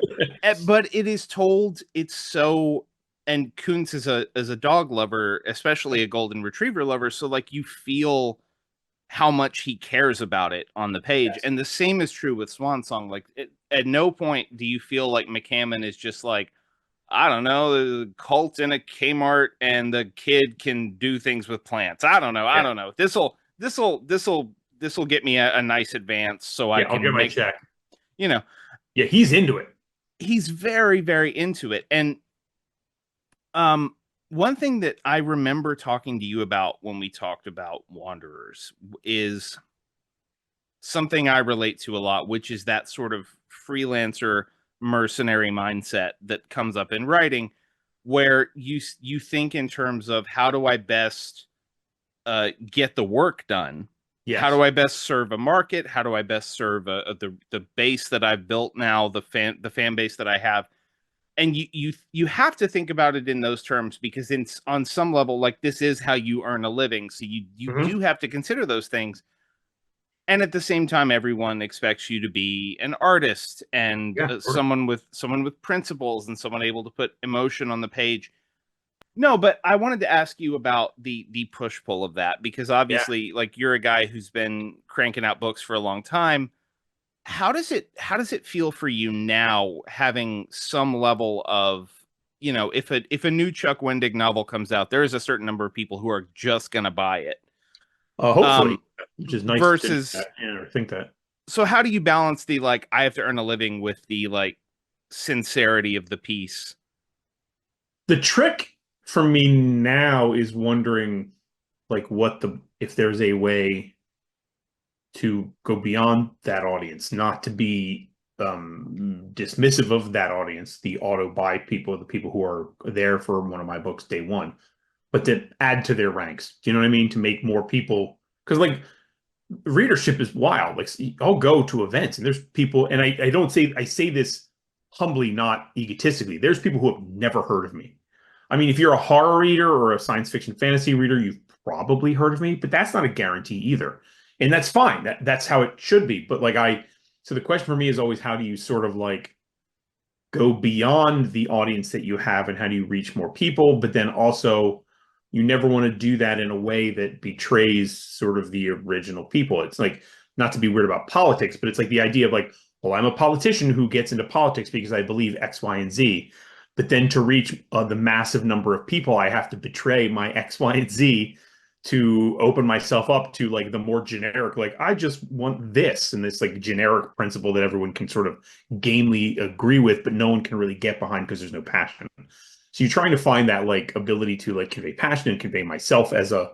but it is told it's so and Kuntz is a dog lover, especially a golden retriever lover, so like you feel how much he cares about it on the page. Yes. And the same is true with Swan Song. Like at no point do you feel like McCammon is just like I don't know, the cult in a Kmart and the kid can do things with plants. I don't know. I Yeah. don't know. This'll get me a nice advance so I Yeah, I'll get can my make, check. you know, Yeah, he's into it. he's very, very into it. And um one thing that I remember talking to you about when we talked about Wanderers is something I relate to a lot, which is that sort of freelancer mercenary mindset that comes up in writing where you think in terms of how do I best get the work done? How Yes. do I best serve a market? How do I best serve the base that I've built now, the fan base that I have? And you have to think about it in those terms because on some level, like this is how you earn a living. So you Hmm. do have to consider those things. And at the same time, everyone expects you to be an artist and Yeah, sort of. someone with principles and someone able to put emotion on the page. No, but I wanted to ask you about the push pull of that because Yeah. obviously, like you're a guy who's been cranking out books for a long time. How does it feel for you now, having some level of if a new Chuck Wendig novel comes out, there is a certain number of people who are just going to buy it. Hopefully, Um, which is nice to do versus that, or think that. so how do you balance the like I have to earn a living with the like sincerity of the piece? The trick for me now is wondering like what the if there's a way to go beyond that audience, not to be dismissive of that audience, the auto buy people, the people who are there for one of my books day one, but to add to their ranks. Do you know what I mean? To make more people, because like readership is wild. Like I'll go to events and there's people, and I don't say I say this humbly, not egotistically. There's people who have never heard of me. I mean, if you're a horror reader or a science fiction fantasy reader, you've probably heard of me, but that's not a guarantee either. And that's fine. That's how it should be. But like so the question for me is always how do you sort of like go beyond the audience that you have and how do you reach more people? But then also you never want to do that in a way that betrays sort of the original people. It's like not to be weird about politics, but it's like the idea of like, well, I'm a politician who gets into politics because I believe X, Y, and Z. But then to reach the massive number of people, I have to betray my X, Y, and Z to open myself up to like the more generic, like I just want this and this like generic principle that everyone can sort of gamely agree with, but no one can really get behind because there's no passion. So you're trying to find that like ability to like convey passion and convey myself as a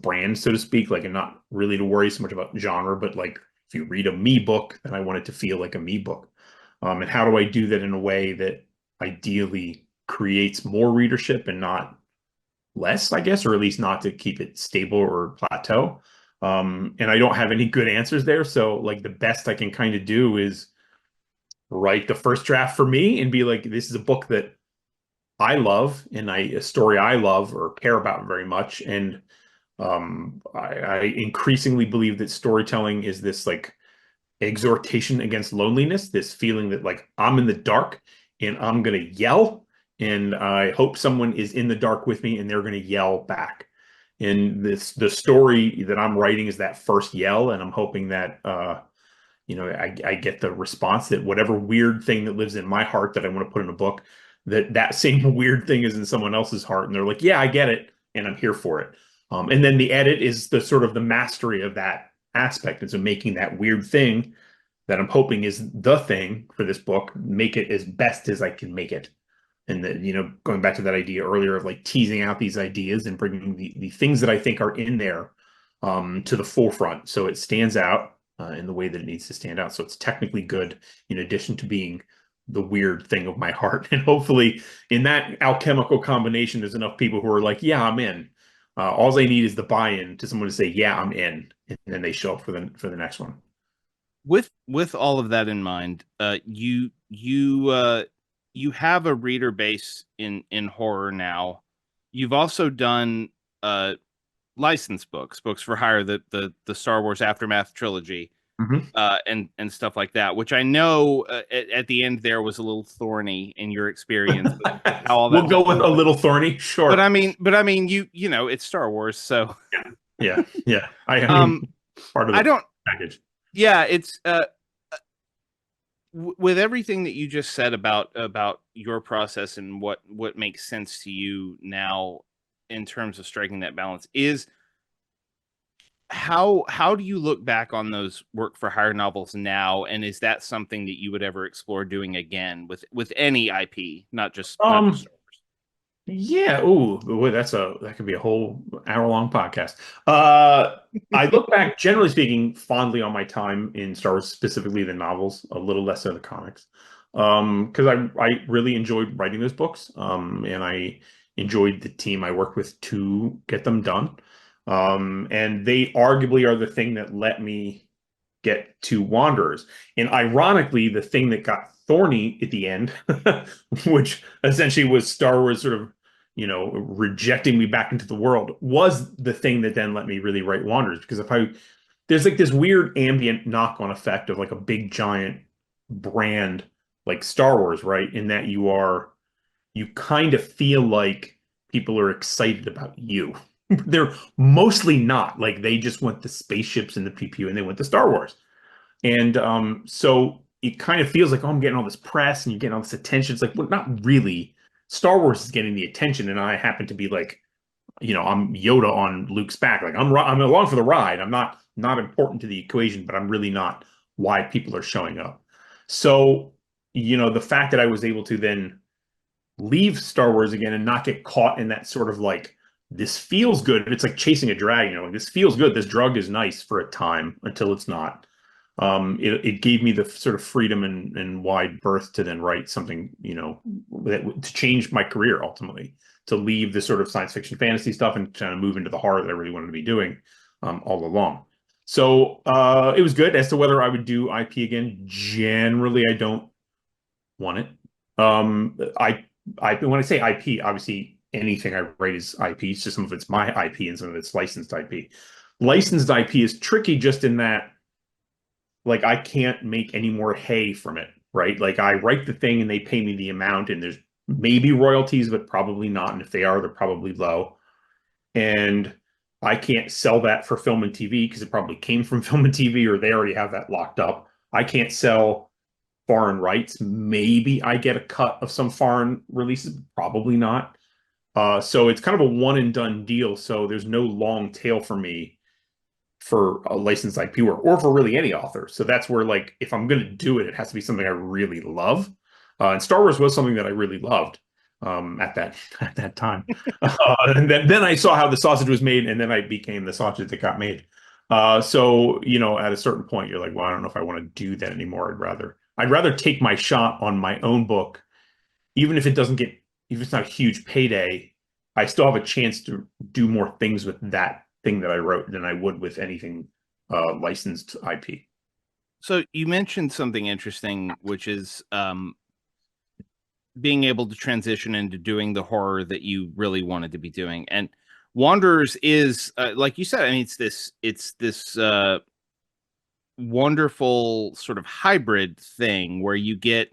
brand, so to speak, like and not really to worry so much about genre, but like if you read a me book, then I want it to feel like a me book. And how do I do that in a way that ideally creates more readership and not less, I guess, or at least not to keep it stable or plateau. And I don't have any good answers there. So like the best I can kind of do is write the first draft for me and be like, this is a book that I love and a story I love or care about very much. And I increasingly believe that storytelling is this like exhortation against loneliness, this feeling that like I'm in the dark and I'm gonna yell, and I hope someone is in the dark with me and they're gonna yell back. And the story that I'm writing is that first yell, and I'm hoping that I get the response that whatever weird thing that lives in my heart that I want to put in a book, that same weird thing is in someone else's heart, and they're like, yeah, I get it, and I'm here for it. And then the edit is the sort of the mastery of that aspect, and so making that weird thing that I'm hoping is the thing for this book, make it as best as I can make it. And that, going back to that idea earlier of like teasing out these ideas and bringing the things that I think are in there to the forefront. So it stands out in the way that it needs to stand out. So it's technically good in addition to being the weird thing of my heart. And hopefully in that alchemical combination, there's enough people who are like, yeah, I'm in. All they need is the buy-in to someone to say, yeah, I'm in. And then they show up for the next one. With all of that in mind, you have a reader base in horror now. You've also done licensed books for hire, the Star Wars Aftermath trilogy, Mhm. and stuff like that, which I know at the end there was a little thorny in your experience with how all We'll that go went. with a little thorny, sure. But I mean, you know, it's Star Wars, so Yeah, yeah. I um, mean, part of I the don't. package. Yeah, it's with everything that you just said about your process and what makes sense to you now in terms of striking that balance is how do you look back on those work for hire novels now, and is that something that you would ever explore doing again with any IP, not just Um, Yeah, ooh, boy, that could be a whole hour-long podcast. Uh, I look back, generally speaking, fondly on my time in Star Wars, specifically the novels, a little less of the comics. Because I really enjoyed writing those books. And I enjoyed the team I worked with to get them done. And they arguably are the thing that let me get to Wanderers. And ironically, the thing that got thorny at the end, which essentially was Star Wars sort of, rejecting me back into the world, was the thing that then let me really write Wanderers. Because there's like this weird ambient knock-on effect of like a big giant brand like Star Wars, right? In that you kind of feel like people are excited about you. They're mostly not. Like they just want the spaceships and the PPU and they want the Star Wars. And so it kind of feels like, oh, I'm getting all this press and you're getting all this attention. It's like, well, not really. Star Wars is getting the attention, and I happen to be like, I'm Yoda on Luke's back. Like I'm along for the ride. I'm not important to the equation, but I'm really not why people are showing up. So, the fact that I was able to then leave Star Wars again and not get caught in that sort of like this feels good. It's like chasing a dragon, like this feels good. This drug is nice for a time until it's not. It gave me the sort of freedom and wide berth to then write something, to change my career ultimately, to leave the sort of science fiction fantasy stuff and kind of move into the horror that I really wanted to be doing all along. So it was good. As to whether I would do IP again, generally I don't want it. When I say IP, obviously anything I write is IP. It's just some of it's my IP and some of it's licensed IP. Licensed IP is tricky just in that like I can't make any more hay from it, right? Like I write the thing and they pay me the amount and there's maybe royalties, but probably not. And if they are, they're probably low. And I can't sell that for film and TV because it probably came from film and TV or they already have that locked up. I can't sell foreign rights. Maybe I get a cut of some foreign releases, probably not. So it's kind of a one and done deal. So there's no long tail for me for a licensed IP work or for really any author. So that's where like if I'm going to do it, it has to be something I really love. And Star Wars was something that I really loved at that at that time. And then I saw how the sausage was made, and then I became the sausage that got made. So at a certain point, you're like, well, I don't know if I want to do that anymore. I'd rather take my shot on my own book, even if if it's not a huge payday. I still have a chance to do more things with that thing that I wrote than I would with anything licensed IP. So you mentioned something interesting, which is being able to transition into doing the horror that you really wanted to be doing. And Wanderers is, like you said, I mean, it's this wonderful sort of hybrid thing where you get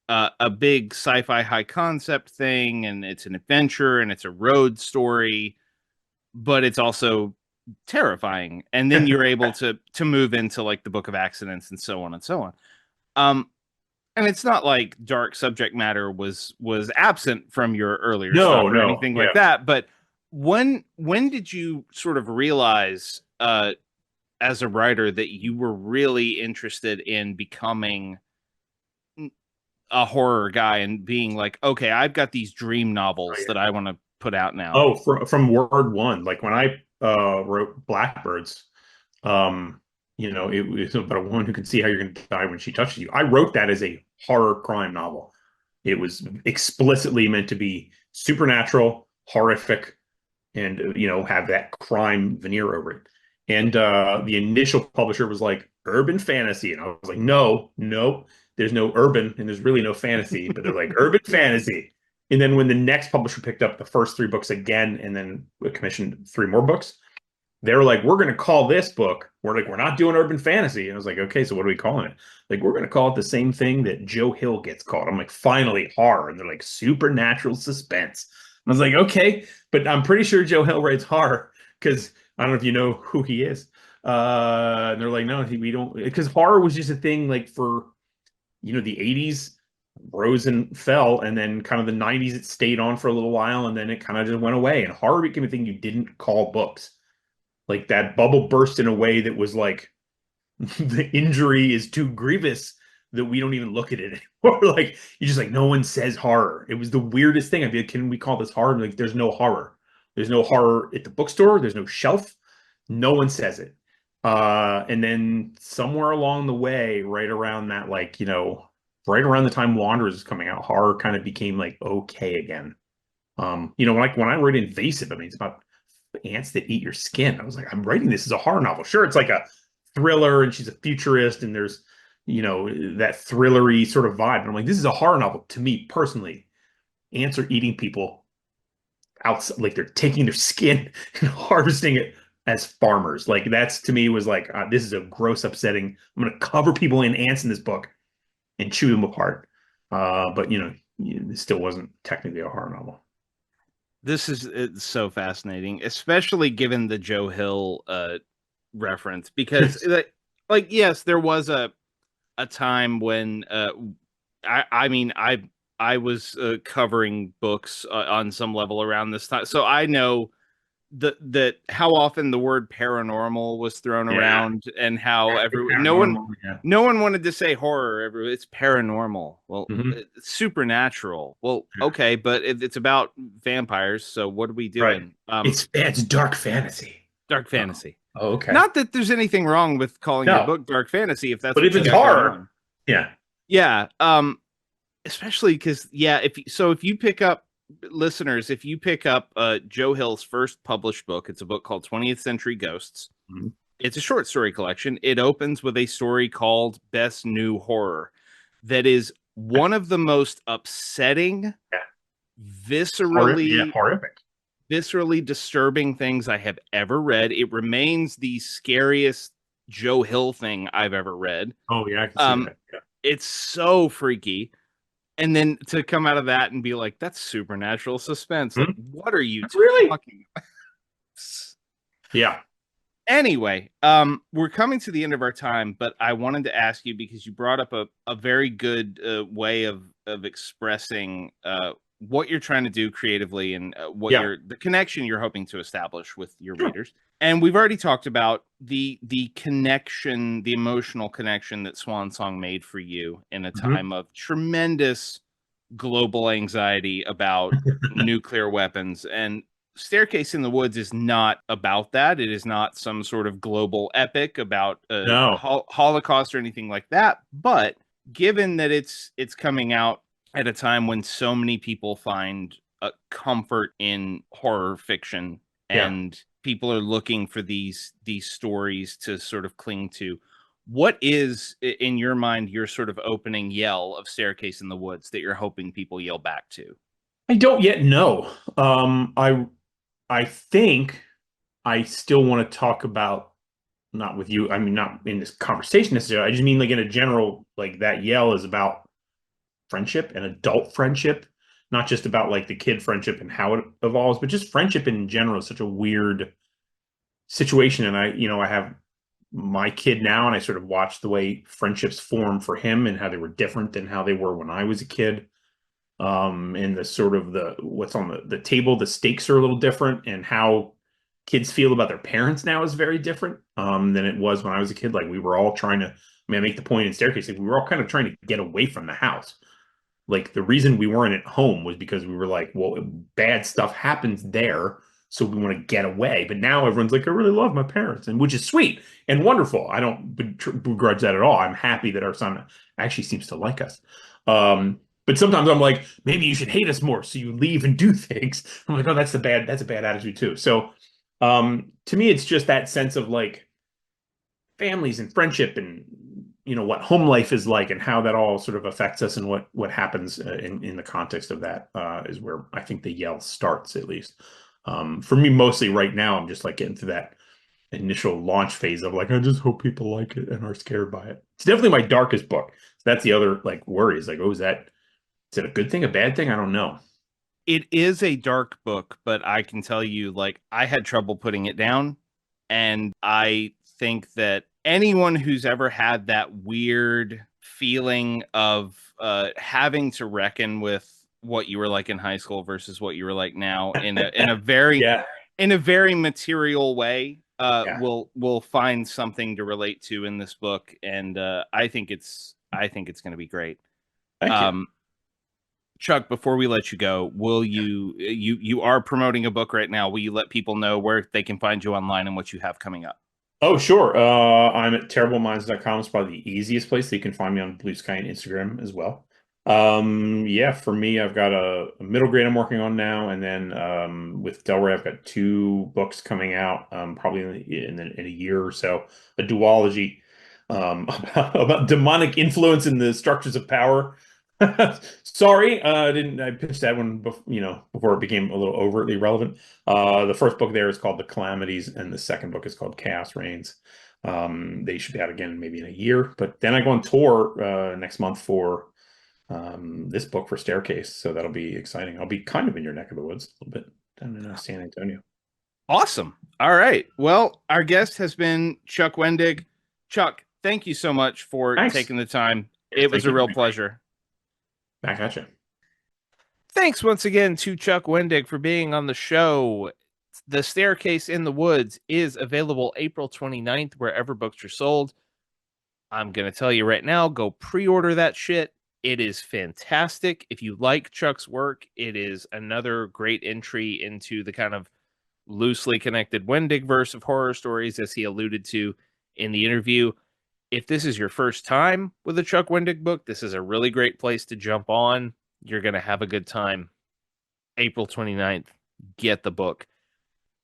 a big sci-fi high concept thing, and it's an adventure, and it's a road story, but it's also terrifying. And then you're able to move into like the Book of Accidents and so on and so on. Um, and it's not like dark subject matter was absent from your earlier stuff No, or no, anything like yeah. that. But when did you sort of realize as a writer that you were really interested in becoming a horror guy and being like, okay, I've got these dream Oh, novels yeah. that I want to put out now? Oh, from word one, like when I wrote Blackbirds. It was about a woman who can see how you're going to die when she touches you. I wrote that as a horror crime novel. It was explicitly meant to be supernatural, horrific, and have that crime veneer over it. And the initial publisher was like urban fantasy, and I was like, no, no, there's no urban and there's really no fantasy, but they're like urban fantasy. And then when the next publisher picked up the first three books again and then commissioned three more books, they were like, we're going to call this book, we're not doing urban fantasy. And I was like, okay, so what are we calling it? Like, we're going to call it the same thing that Joe Hill gets called. I'm like, finally, horror. And they're like, supernatural suspense. I was like, okay, but I'm pretty sure Joe Hill writes horror because I don't know if you know who he is. And they're like, no, we don't, because horror was just a thing like for, the 80s rose and fell, and then kind of the 90s it stayed on for a little while, and then it kind of just went away. And horror became a thing you didn't call books. Like that bubble burst in a way that was like the injury is too grievous that we don't even look at it anymore. Like you just like no one says horror. It was the weirdest thing. I'd be like, can we call this horror? Like there's no horror. There's no horror at the bookstore. There's no shelf. No one says it. And then somewhere along the way, right around that, like, right around the time Wanderers was coming out, horror kind of became like okay again. Like when I write invasive, I mean, it's about ants that eat your skin. I was like, I'm writing this as a horror novel. Sure, it's like a thriller and she's a futurist and there's, that thrillery sort of vibe. And I'm like, this is a horror novel to me personally. Ants are eating people outside, like they're taking their skin and harvesting it as farmers. Like that's to me was like, this is a gross, upsetting. I'm going to cover people in ants in this book and chew them apart. But it still wasn't technically a horror novel. It's so fascinating, especially given the Joe Hill reference, because like yes, there was a time when I mean I was covering books on some level around this time, so I know that how often the word paranormal was thrown around, and how no one wanted to say horror. It's paranormal. Well, it's supernatural. Well, okay, but it's about vampires. So what are we doing? Right. It's dark fantasy. Dark fantasy. Oh, okay. Not that there's anything wrong with calling your book dark fantasy if that's but what if it's horror, yeah. Yeah. Especially because if you pick up, listeners, if you pick up Joe Hill's first published book, it's a book called 20th Century Ghosts. Mm-hmm. It's a short story collection. It opens with a story called Best New Horror that is one of the most upsetting, horrific, viscerally disturbing things I have ever read. It remains the scariest Joe Hill thing I've ever read. Oh yeah, I can see that. Yeah. It's so freaky. And then to come out of that and be like, that's supernatural suspense. Like, what are you talking about? Yeah. Anyway, we're coming to the end of our time, but I wanted to ask you, because you brought up a very good way of expressing what you're trying to do creatively, and the connection you're hoping to establish with your readers. And we've already talked about the connection, the emotional connection that Swan Song made for you in a time of tremendous global anxiety about nuclear weapons. And Staircase in the Woods is not about that. It is not some sort of global epic about Holocaust or anything like that. But given that it's coming out at a time when so many people find comfort in horror fiction, and people are looking for these stories to sort of cling to, what is, in your mind, your sort of opening yell of Staircase in the Woods that you're hoping people yell back to? I don't yet know. I think I still want to talk about, not with you, I mean, not in this conversation necessarily. I just mean like in a general, like that yell is about friendship and adult friendship, not just about like the kid friendship and how it evolves, but just friendship in general is such a weird situation. And I have my kid now, and I sort of watch the way friendships form for him and how they were different than how they were when I was a kid. And the sort of what's on the table, the stakes are a little different, and how kids feel about their parents now is very different than it was when I was a kid. Like we were all trying to, I mean, I make the point in Staircase, like we were all kind of trying to get away from the house. Like the reason we weren't at home was because we were like, well, bad stuff happens there. so we want to get away. But now everyone's like, I really love my parents, and which is sweet and wonderful. I don't begrudge that at all. I'm happy that our son actually seems to like us. But sometimes I'm like, maybe you should hate us more, so you leave and do things. I'm like, oh, that's a bad attitude too. So, to me, it's just that sense of like families and friendship and what home life is like and how that all sort of affects us and what happens in the context of that is where I think the yell starts, at least. For me, mostly right now, I'm just like getting to that initial launch phase of like, I just hope people like it and are scared by it. It's definitely my darkest book. So that's the other like worry is like, oh, is it a good thing, a bad thing? I don't know. It is a dark book, but I can tell you, like, I had trouble putting it down. And I think that anyone who's ever had that weird feeling of having to reckon with what you were like in high school versus what you were like now in a very Yeah. in a very material way Yeah. will find something to relate to in this book, and I think it's going to be great. Thank you. Chuck, before we let you go, will you are promoting a book right now. Will you let people know where they can find you online and what you have coming up? Oh, sure. I'm at terribleminds.com. It's probably the easiest place. You can find me on Blue Sky and Instagram as well. Yeah, for me, I've got a middle grade I'm working on now, and then with Delray, I've got two books coming out, probably in a year or so. A duology about demonic influence in the structures of power. Sorry, I pitched that one before it became a little overtly relevant. The first book there is called The Calamities, and the second book is called Chaos Reigns. They should be out again maybe in a year, but then I go on tour next month for this book for Staircase, so that'll be exciting. I'll be kind of in your neck of the woods a little bit down in San Antonio. Awesome. All right. Well, our guest has been Chuck Wendig. Chuck, thank you so much for Thanks. taking the time. Yes, It was a real pleasure. Back at you. Thanks once again to Chuck Wendig for being on the show. The Staircase in the Woods is available April 29th, wherever books are sold. I'm going to tell you right now, go pre-order that shit. It is fantastic. If you like Chuck's work, it is another great entry into the kind of loosely connected Wendig verse of horror stories, as he alluded to in the interview. If this is your first time with a Chuck Wendig book, this is a really great place to jump on. You're going to have a good time. April 29th, get the book.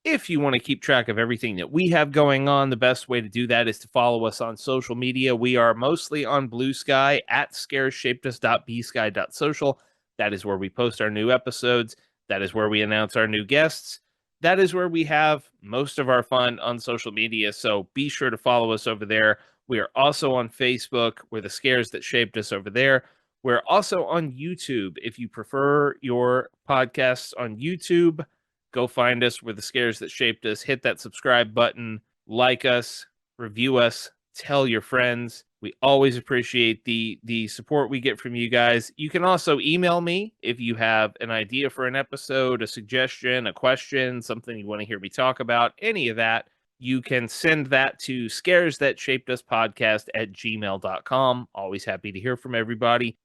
If you want to keep track of everything that we have going on, the best way to do that is to follow us on social media. We are mostly on Blue Sky at scareshapedus.bsky.social. That is where we post our new episodes. That is where we announce our new guests. That is where we have most of our fun on social media. So be sure to follow us over there. We are also on Facebook. We're the Scares That Shaped Us over there. We're also on YouTube. If you prefer your podcasts on YouTube, go find us. We're the Scares That Shaped Us. Hit that subscribe button, like us, review us, tell your friends. We always appreciate the support we get from you guys. You can also email me if you have an idea for an episode, a suggestion, a question, something you want to hear me talk about, any of that. You can send that to scaresthatshapeduspodcast@gmail.com. Always happy to hear from everybody.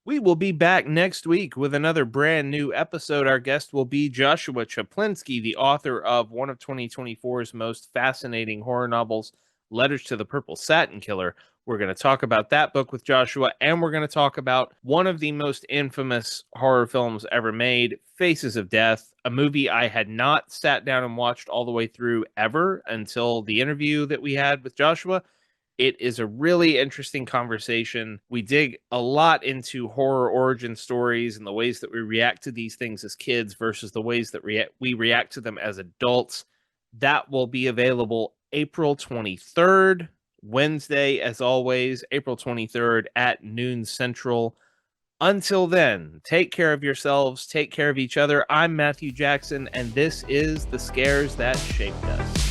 We will be back next week with another brand new episode. Our guest will be Joshua Chaplinsky, the author of one of 2024's most fascinating horror novels, Letters to the Purple Satin Killer. We're going to talk about that book with Joshua, and we're going to talk about one of the most infamous horror films ever made, Faces of Death, a movie I had not sat down and watched all the way through ever until the interview that we had with Joshua. It is a really interesting conversation. We dig a lot into horror origin stories and the ways that we react to these things as kids versus the ways that we react to them as adults. That will be available April 23rd, Wednesday, as always, April 23rd at noon Central. Until then, take care of yourselves, take care of each other. I'm Matthew Jackson, and this is The Scares That Shaped Us.